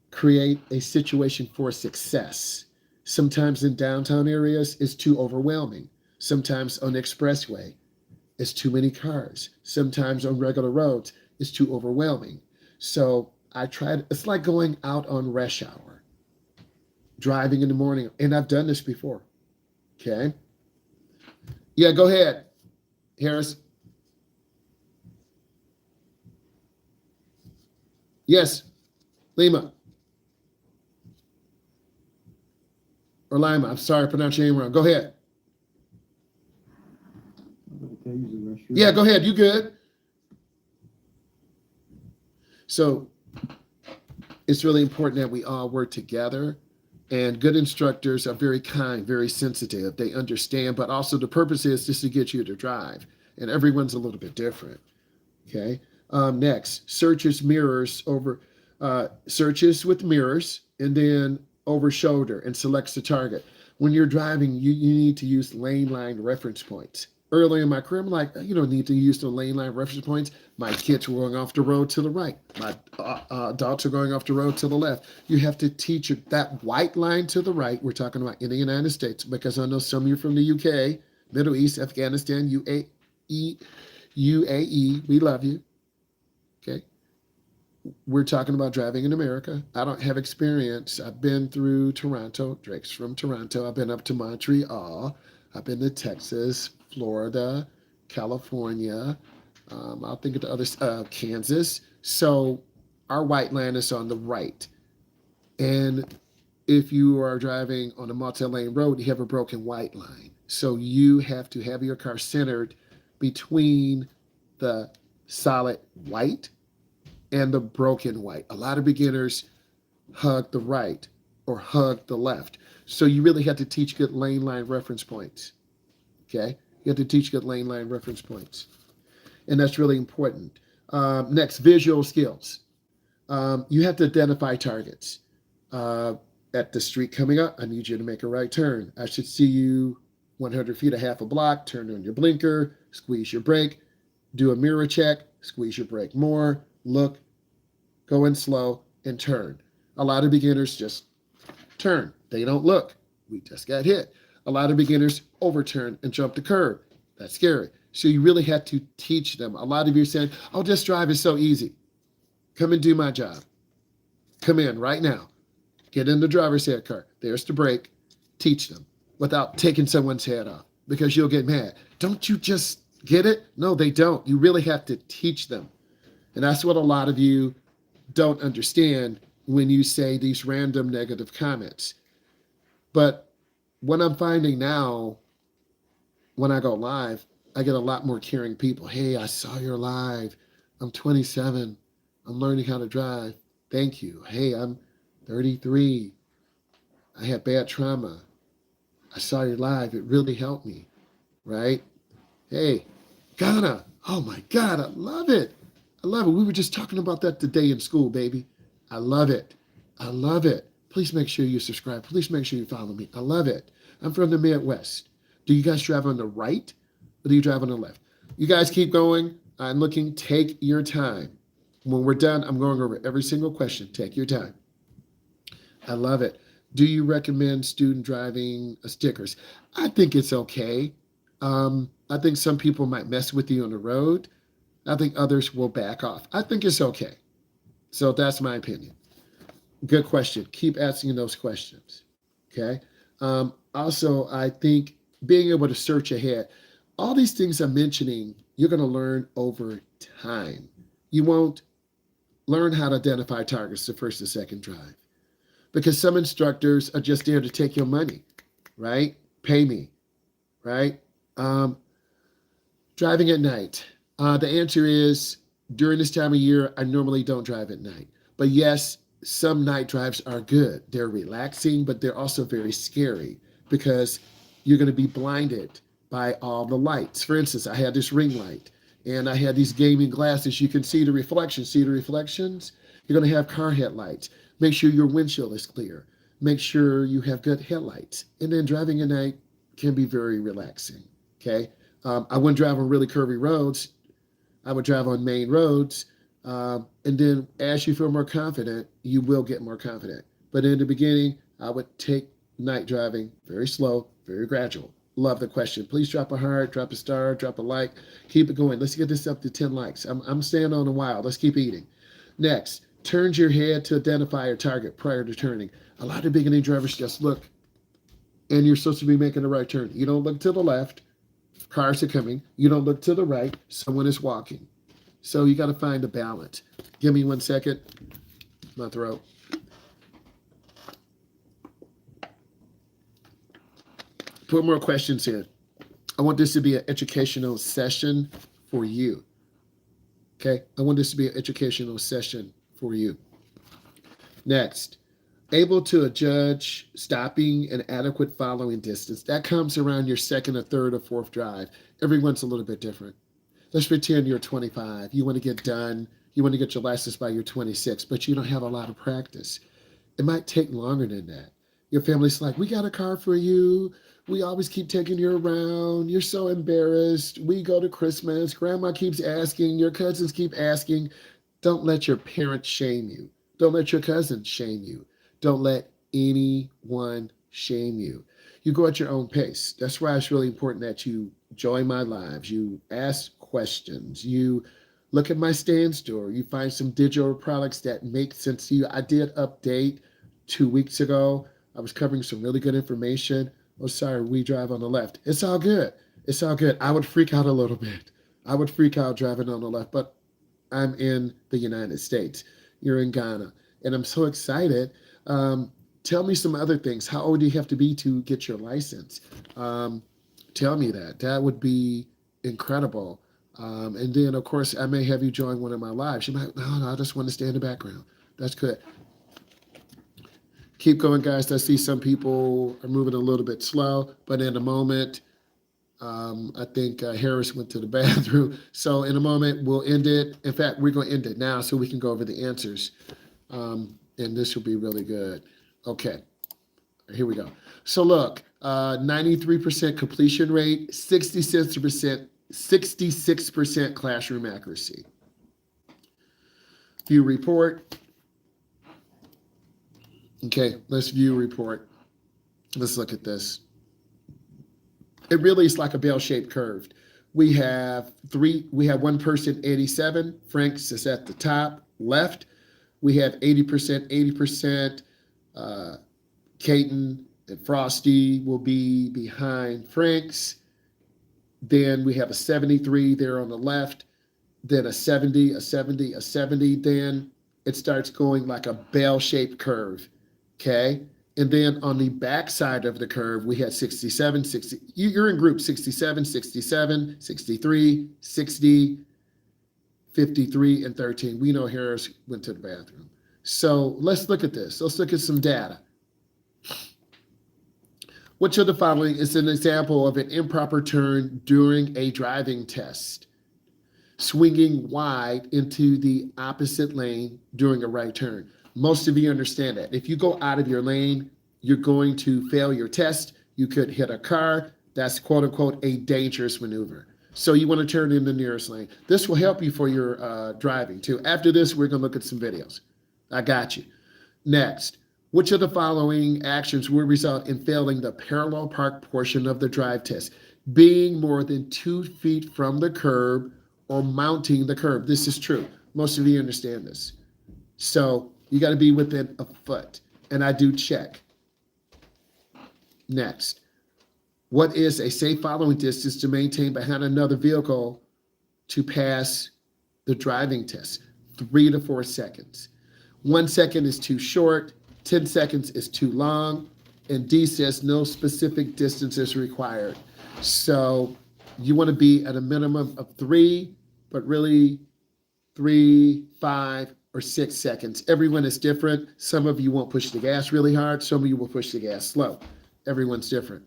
create a situation for success. Sometimes in downtown areas, it's too overwhelming. Sometimes on the expressway, it's too many cars. Sometimes on regular roads, it's too overwhelming. So I tried, it's like going out on rush hour, driving in the morning. And I've done this before. Okay. Yeah, go ahead, Harris. Yes, Lima. Or Lima, I'm sorry, I pronounced your name wrong. Go ahead. Yeah, go ahead, you good. So it's really important that we all work together, and good instructors are very kind, very sensitive. They understand, but also the purpose is just to get you to drive, and everyone's a little bit different. Okay. Next, searches with mirrors, and then over shoulder and selects the target. When you're driving, you need to use lane line reference points. Early in my career, I'm like, you don't need to use the lane line reference points. My kids were going off the road to the right. My adults are going off the road to the left. You have to teach that white line to the right. We're talking about in the United States, because I know some of you from the UK, Middle East, Afghanistan, UAE, we love you. Okay. We're talking about driving in America. I don't have experience. I've been through Toronto. Drake's from Toronto. I've been up to Montreal. I've been to Texas, Florida, California. I'll think of the others, Kansas. So our white line is on the right. And if you are driving on a multi-lane road, you have a broken white line. So you have to have your car centered between the solid white and the broken white. A lot of beginners hug the right or hug the left. So you really have to teach good lane line reference points. Okay? You have to teach good lane line reference points. And that's really important. Next, visual skills. You have to identify targets. At the street coming up, I need you to make a right turn. I should see you 100 feet, a half a block, turn on your blinker, squeeze your brake, do a mirror check, squeeze your brake more, look, go in slow, and turn. A lot of beginners just turn. They don't look. We just got hit. A lot of beginners overturn and jump the curb. That's scary. So you really have to teach them. A lot of you are saying, oh, just drive is so easy. Come and do my job. Come in right now. Get in the driver's head car. There's the brake. Teach them without taking someone's head off, because you'll get mad. Don't you just get it? No, they don't. You really have to teach them. And that's what a lot of you don't understand when you say these random negative comments. But what I'm finding now, when I go live, I get a lot more caring people. Hey, I saw your live. I'm 27. I'm learning how to drive. Thank you. Hey, I'm 33. I had bad trauma. I saw your live. It really helped me, right? Hey, Ghana. Oh my God, I love it. I love it. We were just talking about that today in school, baby. I love it. I love it. Please make sure you subscribe. Please make sure you follow me. I love it. I'm from the Midwest. Do you guys drive on the right or do you drive on the left? You guys keep going. I'm looking. Take your time. When we're done, I'm going over every single question. Take your time. I love it. Do you recommend student driving stickers? I think it's okay. I think some people might mess with you on the road. I think others will back off. I think it's okay. So that's my opinion. Good question. Keep asking those questions. Okay. Also, I think being able to search ahead, all these things I'm mentioning, you're going to learn over time. You won't learn how to identify targets the first or second drive, because some instructors are just there to take your money, right? Pay me, right? Um, Driving at night. The answer is during this time of year, I normally don't drive at night. But yes, some night drives are good. They're relaxing, but they're also very scary because you're going to be blinded by all the lights. For instance, I had this ring light and I had these gaming glasses. You can see the reflections. See the reflections? You're going to have car headlights. Make sure your windshield is clear. Make sure you have good headlights. And then driving at night can be very relaxing. Okay. I wouldn't drive on really curvy roads. I would drive on main roads. And then as you feel more confident, you will get more confident. But in the beginning, I would take night driving very slow, very gradual. Love the question. Please drop a heart, drop a star, drop a like. Keep it going. Let's get this up to 10 likes. I'm staying on a while. Let's keep eating. Next, turns your head to identify your target prior to turning. A lot of beginning drivers just look, and you're supposed to be making a right turn. You don't look to the left. Cars are coming. You don't look to the right. Someone is walking. So you got to find a balance. Give me 1 second. My throat. Put more questions in. I want this to be an educational session for you. Okay? I want this to be an educational session for you. Next. Able to judge stopping and adequate following distance. That comes around your second or third or fourth drive. Everyone's a little bit different. Let's pretend you're 25. You want to get done. You want to get your license by your 26, but you don't have a lot of practice. It might take longer than that. Your family's like, we got a car for you. We always keep taking you around. You're so embarrassed. We go to Christmas. Grandma keeps asking. Your cousins keep asking. Don't let your parents shame you. Don't let your cousins shame you. Don't let anyone shame you. You go at your own pace. That's why it's really important that you join my lives. You ask questions. You look at my stand store. You find some digital products that make sense to you. I did update 2 weeks ago. I was covering some really good information. Oh, sorry, we drive on the left. It's all good. It's all good. I would freak out a little bit. I would freak out driving on the left, but I'm in the United States. You're in Ghana. And I'm so excited. Tell me some other things. How old do you have to be to get your license? Tell me that. That would be incredible. And then, of course, I may have you join one of my lives. You might, no, I just want to stay in the background. That's good. Keep going, guys. I see some people are moving a little bit slow, but in a moment, I think Harris went to the bathroom. So in a moment, we'll end it. In fact, we're going to end it now so we can go over the answers. And this will be really good. Okay, here we go. So look, 93% completion rate, 66% classroom accuracy. View report. Okay, let's view report. Let's look at this. It really is like a bell-shaped curve. We have one person, 87. Frank's is at the top left. We have 80%. Caton and Frosty will be behind Frank's. Then we have a 73 there on the left. Then a 70. Then it starts going like a bell-shaped curve. Okay. And then on the back side of the curve, we had 67, 60. You're in group 67, 63, 60, 53, and 13. We know Harris went to the bathroom. So let's look at this. Let's look at some data. Which of the following is an example of an improper turn during a driving test? Swinging wide into the opposite lane during a right turn. Most of you understand that. If you go out of your lane, you're going to fail your test. You could hit a car. That's quote unquote a dangerous maneuver. So you want to turn in the nearest lane. This will help you for your driving too. After this, we're going to look at some videos. I got you. Next, which of the following actions will result in failing the parallel park portion of the drive test? Being more than 2 feet from the curb or mounting the curb. This is true. Most of you understand this. So you got to be within a foot. And I do check. Next, what is a safe following distance to maintain behind another vehicle to pass the driving test? 3 to 4 seconds. 1 second is too short. 10 seconds is too long. and D says no specific distance is required. So you want to be at a minimum of 3, but really 3, 5, or 6 seconds. Everyone is different. Some of you won't push the gas really hard. Some of you will push the gas slow. Everyone's different.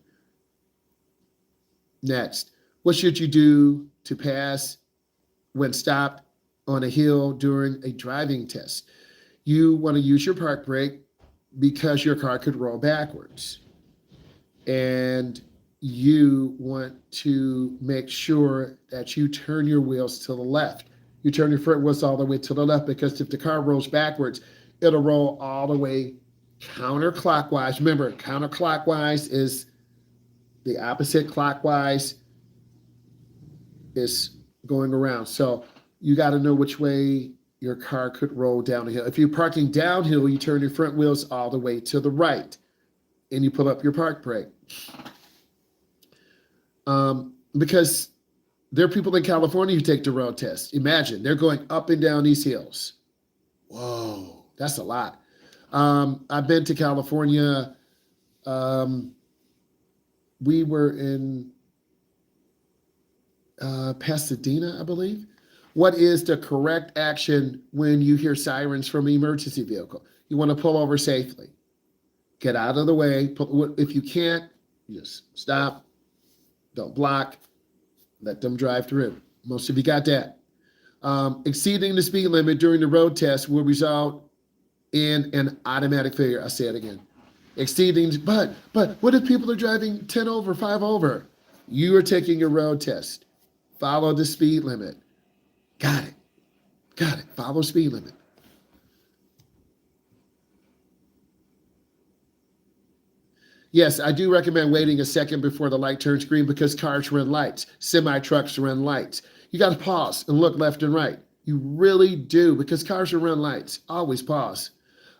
Next, what should you do to pass when stopped on a hill during a driving test? You want to use your park brake because your car could roll backwards. And you want to make sure that you turn your wheels to the left. You turn your front wheels all the way to the left, because if the car rolls backwards, it'll roll all the way counterclockwise. Remember, counterclockwise is the opposite, clockwise is going around. So you got to know which way your car could roll down the hill. If you're parking downhill, you turn your front wheels all the way to the right and you pull up your park brake. Because there are people in California who take the road test. Imagine they're going up and down these hills. Whoa, that's a lot. I've been to California. We were in Pasadena, I believe. What is the correct action when you hear sirens from an emergency vehicle? You want to pull over safely. Get out of the way. If you can't, just stop. Don't block. Let them drive through. Most of you got that. Exceeding the speed limit during the road test will result in an automatic failure. I'll say it again. But what if people are driving 10 over, 5 over? You are taking a road test. Follow the speed limit. Got it. Follow speed limit. Yes, I do recommend waiting a second before the light turns green, because cars run lights. Semi-trucks run lights. You got to pause and look left and right. You really do, because cars run lights. Always pause.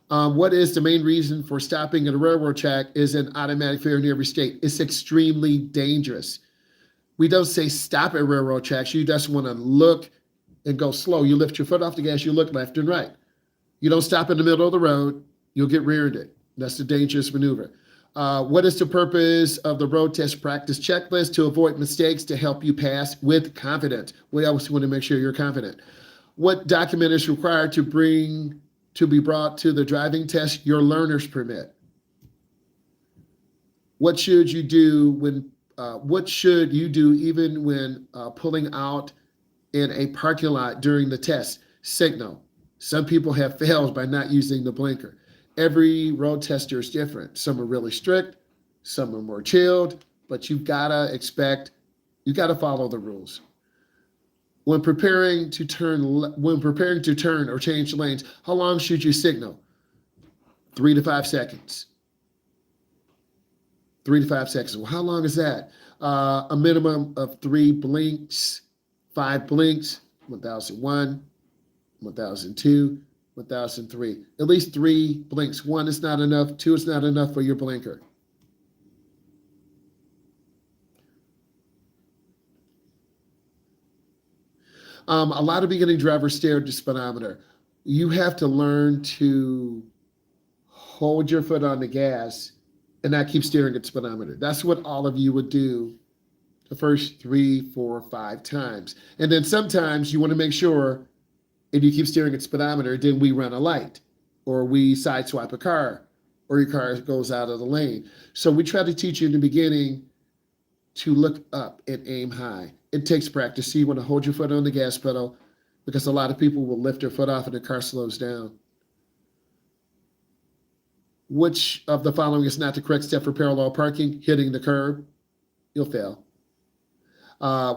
What is the main reason for stopping at a railroad track is an automatic failure in every state? It's extremely dangerous. We don't say stop at railroad tracks. You just want to look and go slow. You lift your foot off the gas, you look left and right. You don't stop in the middle of the road, you'll get rear-ended. That's the dangerous maneuver. What is the purpose of the road test practice checklist? To avoid mistakes, to help you pass with confidence. We always want to make sure you're confident. What document is required to be brought to the driving test? Your learner's permit. What should you do even when pulling out in a parking lot during the test? Signal. Some people have failed by not using the blinker. Every road tester is different. Some are really strict, some are more chilled, but you've got to follow the rules. When preparing to turn or change lanes, how long should you signal? 3 to 5 seconds. 3 to 5 seconds. Well, how long is that? A minimum of 3 blinks, 5 blinks, 1001, 1002, 1003. At least 3 blinks. 1 is not enough. 2 is not enough for your blinker. A lot of beginning drivers stare at the speedometer. You have to learn to hold your foot on the gas and not keep staring at the speedometer. That's what all of you would do the first 3, 4, 5 times. And then sometimes you want to make sure, and you keep staring at the speedometer, then we run a light, or we sideswipe a car, or your car goes out of the lane. So we try to teach you in the beginning to look up and aim high. It takes practice. So you want to hold your foot on the gas pedal, because a lot of people will lift their foot off and the car slows down. Which of the following is not the correct step for parallel parking? Hitting the curb. You'll fail.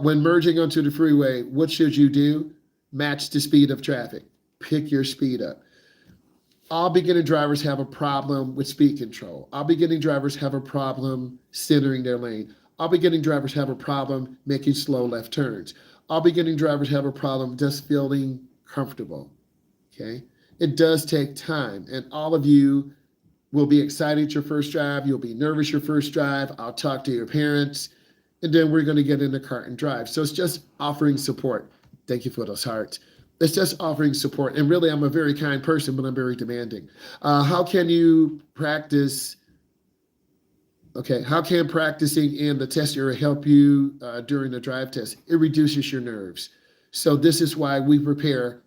When merging onto the freeway, what should you do? Match the speed of traffic. Pick your speed up. All beginning drivers have a problem with speed control. All beginning drivers have a problem centering their lane. All beginning drivers have a problem making slow left turns. All beginning drivers have a problem just feeling comfortable. Okay? It does take time, and all of you will be excited your first drive. You'll be nervous your first drive. I'll talk to your parents, and then we're going to get in the car and drive. So it's just offering support. Thank you for those hearts. It's just offering support. And really, I'm a very kind person, but I'm very demanding. How can you practice Okay, how can practicing in the test area help you during the drive test? It reduces your nerves. So this is why we prepare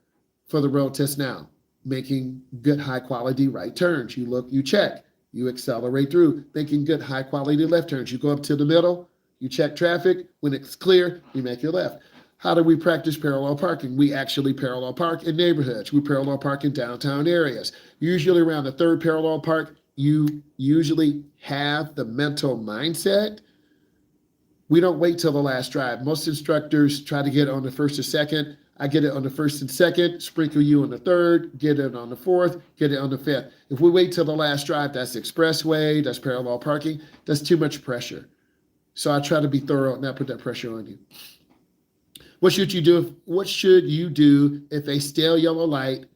for the road test now, making good high quality right turns. You look, you check, you accelerate through, making good high quality left turns. You go up to the middle, you check traffic. When it's clear, you make your left. How do we practice parallel parking? We actually parallel park in neighborhoods. We parallel park in downtown areas. Usually around the third parallel park, you usually have the mental mindset. We don't wait till the last drive. Most instructors try to get it on the first or second. I get it on the first and second, sprinkle you on the third, get it on the fourth, get it on the fifth. If we wait till the last drive, that's expressway, that's parallel parking, that's too much pressure. So I try to be thorough and not put that pressure on you. What should you do? What should you do if a stale yellow light?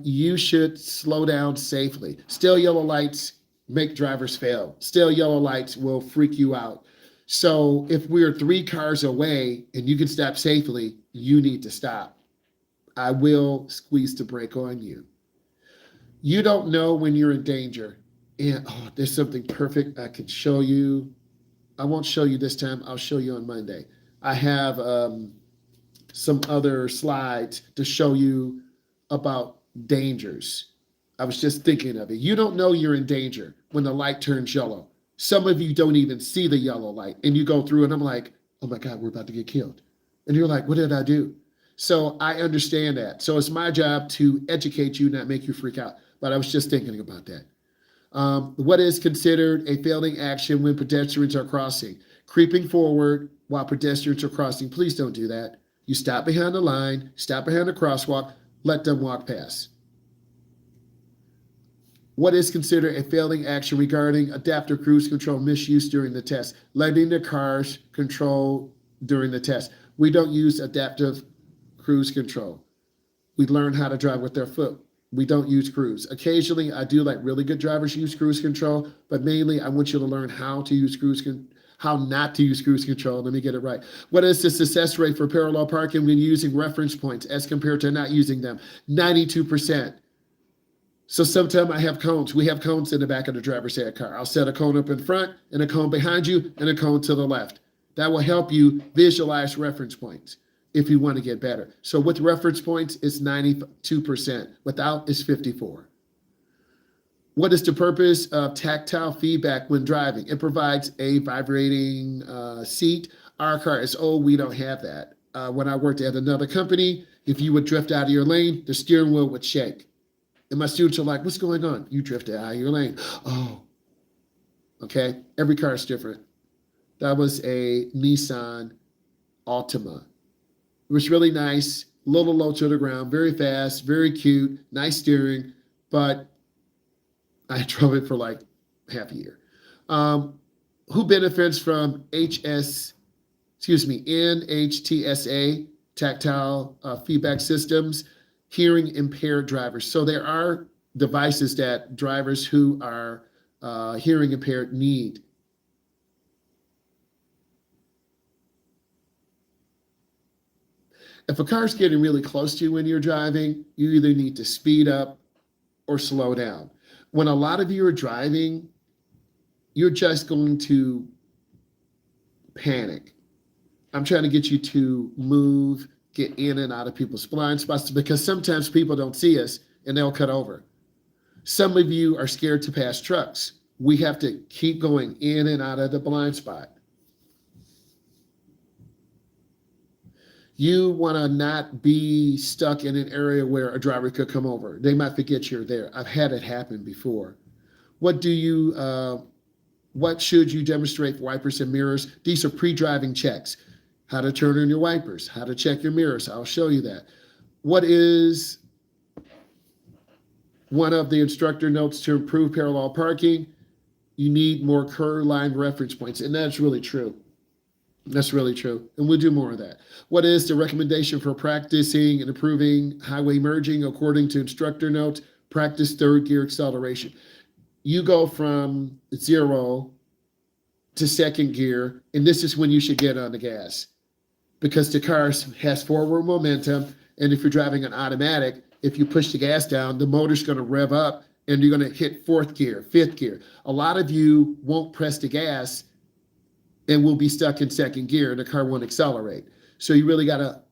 You should slow down safely. Stale yellow lights make drivers fail. Stale yellow lights will freak you out. So if we're 3 cars away and you can stop safely, you need to stop. I will squeeze the brake on you. You don't know when you're in danger. And there's something perfect I could show you. I won't show you this time. I'll show you on Monday. I have some other slides to show you about dangers. I was just thinking of it. You don't know you're in danger when the light turns yellow. Some of you don't even see the yellow light, and you go through and I'm like, oh my God, we're about to get killed. And you're like, what did I do? So I understand that. So it's my job to educate you, not make you freak out. But I was just thinking about that. What is considered a failing action when pedestrians are crossing? Creeping forward while pedestrians are crossing. Please don't do that. You stop behind the line, stop behind the crosswalk, let them walk past. What is considered a failing action regarding adaptive cruise control misuse during the test? Letting the cars control during the test. We don't use adaptive cruise control. We learn how to drive with their foot. We don't use cruise. Occasionally, I do like really good drivers use cruise control, but mainly I want you to learn how to use how not to use cruise control. Let me get it right. What is the success rate for parallel parking when using reference points as compared to not using them? 92%. So sometimes I have cones. We have cones in the back of the driver's side car. I'll set a cone up in front and a cone behind you and a cone to the left. That will help you visualize reference points if you want to get better. So with reference points, it's 92%. Without, it's 54%. What is the purpose of tactile feedback when driving? It provides a vibrating seat. Our car is old. We don't have that. When I worked at another company, if you would drift out of your lane, the steering wheel would shake. And my students are like, what's going on? You drifted out of your lane. Oh, okay. Every car is different. That was a Nissan Altima. It was really nice, a little low to the ground, very fast, very cute, nice steering, but I drove it for like half a year. Who benefits from NHTSA, tactile feedback systems? Hearing impaired drivers. So there are devices that drivers who are hearing impaired need. If a car's getting really close to you when you're driving, you either need to speed up or slow down. When a lot of you are driving, you're just going to panic. I'm trying to get you to move, get in and out of people's blind spots because sometimes people don't see us and they'll cut over. Some of you are scared to pass trucks. We have to keep going in and out of the blind spot. You want to not be stuck in an area where a driver could come over. They might forget you're there. I've had it happen before. What should you demonstrate for wipers and mirrors? These are pre-driving checks. How to turn on your wipers, how to check your mirrors. I'll show you that. What is one of the instructor notes to improve parallel parking? You need more curb line reference points. And that's really true. That's really true. And we'll do more of that. What is the recommendation for practicing and improving highway merging according to instructor notes? Practice third gear acceleration. You go from 0 to second gear, and this is when you should get on the gas. Because the car has forward momentum, and if you're driving an automatic, if you push the gas down, the motor's going to rev up and you're going to hit fourth gear, fifth gear. A lot of you won't press the gas and will be stuck in second gear and the car won't accelerate. So you really got to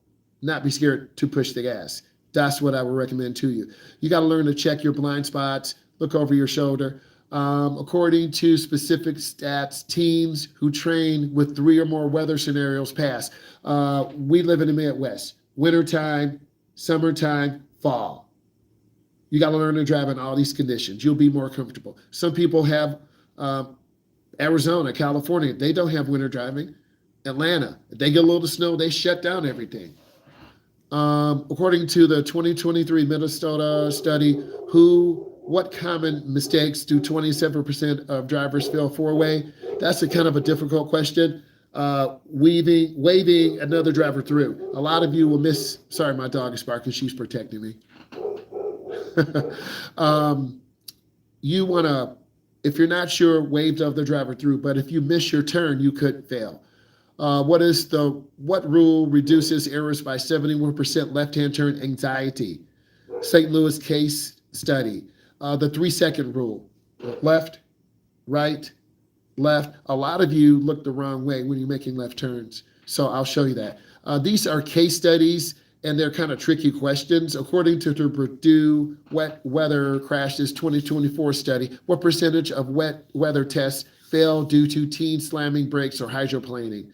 not be scared to push the gas. That's what I would recommend to you. You got to learn to check your blind spots, look over your shoulder. According to specific stats, teams who train with 3 or more weather scenarios pass. We live in the Midwest, wintertime, summertime, fall. You got to learn to drive in all these conditions. You'll be more comfortable. Some people have Arizona, California, they don't have winter driving. Atlanta, if they get a little snow, they shut down everything. According to the 2023 Minnesota study, what common mistakes do 27% of drivers fail four-way? That's a kind of a difficult question. Waving another driver through. A lot of you will miss, sorry, my dog is barking, she's protecting me. You want to, if you're not sure, wave the other driver through, but if you miss your turn, you could fail. What rule reduces errors by 71% left-hand turn anxiety? St. Louis case study. The 3-second rule. Left, right, left. A lot of you look the wrong way when you're making left turns. So I'll show you that. These are case studies, and they're kind of tricky questions. According to the Purdue Wet Weather Crashes 2024 study, what percentage of wet weather tests fail due to teens slamming brakes or hydroplaning?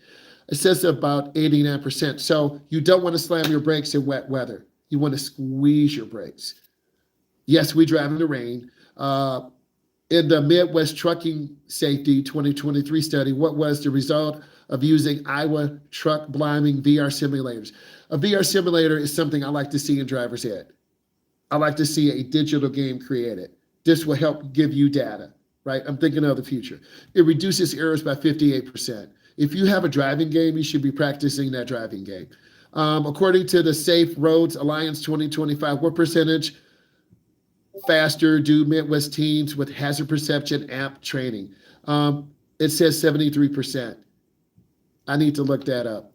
It says about 89%. So you don't want to slam your brakes in wet weather. You want to squeeze your brakes. Yes, we drive in the rain. In the Midwest Trucking Safety 2023 study, what was the result of using Iowa truck bliming VR simulators? A VR simulator is something I like to see in driver's ed. I like to see a digital game created. This will help give you data, right? I'm thinking of the future. It reduces errors by 58%. If you have a driving game, you should be practicing that driving game. According to the Safe Roads Alliance 2025, what percentage faster do Midwest teens with hazard perception app training? It says 73%. I need to look that up.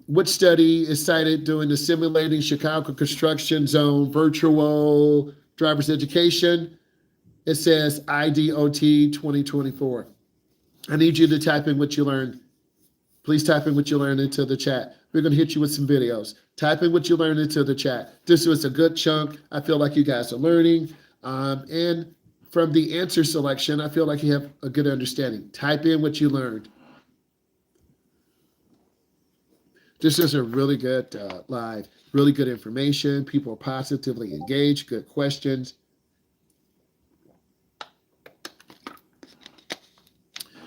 Which study is cited during the Simulating Chicago Construction Zone virtual driver's education? It says IDOT 2024. I need you to type in what you learned. Please type in what you learned into the chat. We're going to hit you with some videos. Type in what you learned into the chat. This was a good chunk. I feel like you guys are learning. And from the answer selection, I feel like you have a good understanding. Type in what you learned. This is a really good live, really good information. People are positively engaged, good questions.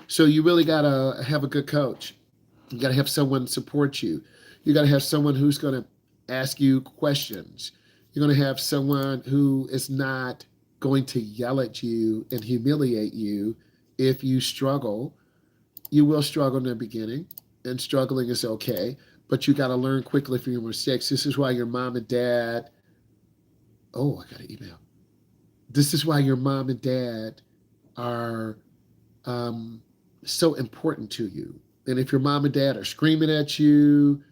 So you really got to have a good coach. You got to have someone support you. You got to have someone who's going to ask you questions. You're going to have someone who is not going to yell at you and humiliate you if you struggle. You will struggle in the beginning, and struggling is okay, but you got to learn quickly from your mistakes. This is why your mom and dad, oh, I got an email. This is why your mom and dad are so important to you. And if your mom and dad are screaming at you,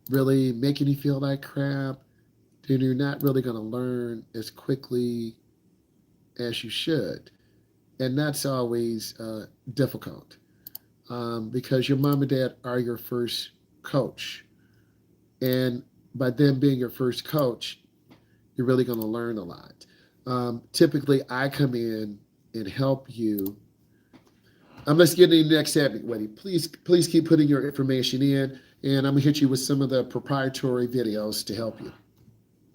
really making you feel like crap, then you're not really going to learn as quickly as you should. And that's always difficult because your mom and dad are your first coach. And by them being your first coach, you're really going to learn a lot. Typically, I come in and help you. Let's get into the next segment, Wendy. Please keep putting your information in, and I'm gonna hit you with some of the proprietary videos to help you.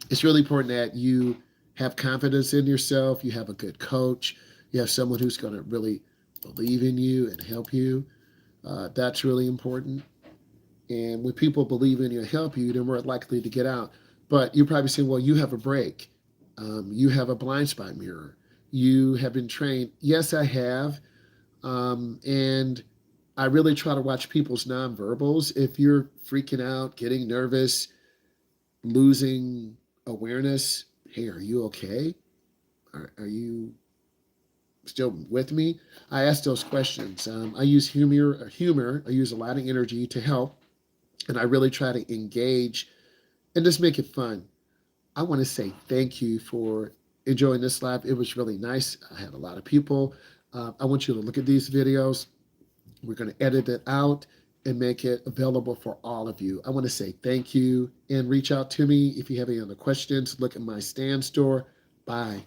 It's really important that you have confidence in yourself. You have a good coach. You have someone who's gonna really believe in you and help you. That's really important. And when people believe in you and help you, they're more likely to get out. But you're probably saying, well, you have a brake. You have a blind spot mirror. You have been trained. Yes, I have. And I really try to watch people's nonverbals. If you're freaking out, getting nervous, losing awareness, hey, are you okay? Are you still with me? I ask those questions. I use humor. I use a lot of energy to help. And I really try to engage and just make it fun. I want to say thank you for enjoying this lab. It was really nice. I had a lot of people. I want you to look at these videos. We're going to edit it out and make it available for all of you. I want to say thank you and reach out to me if you have any other questions. Look at my stand store. Bye.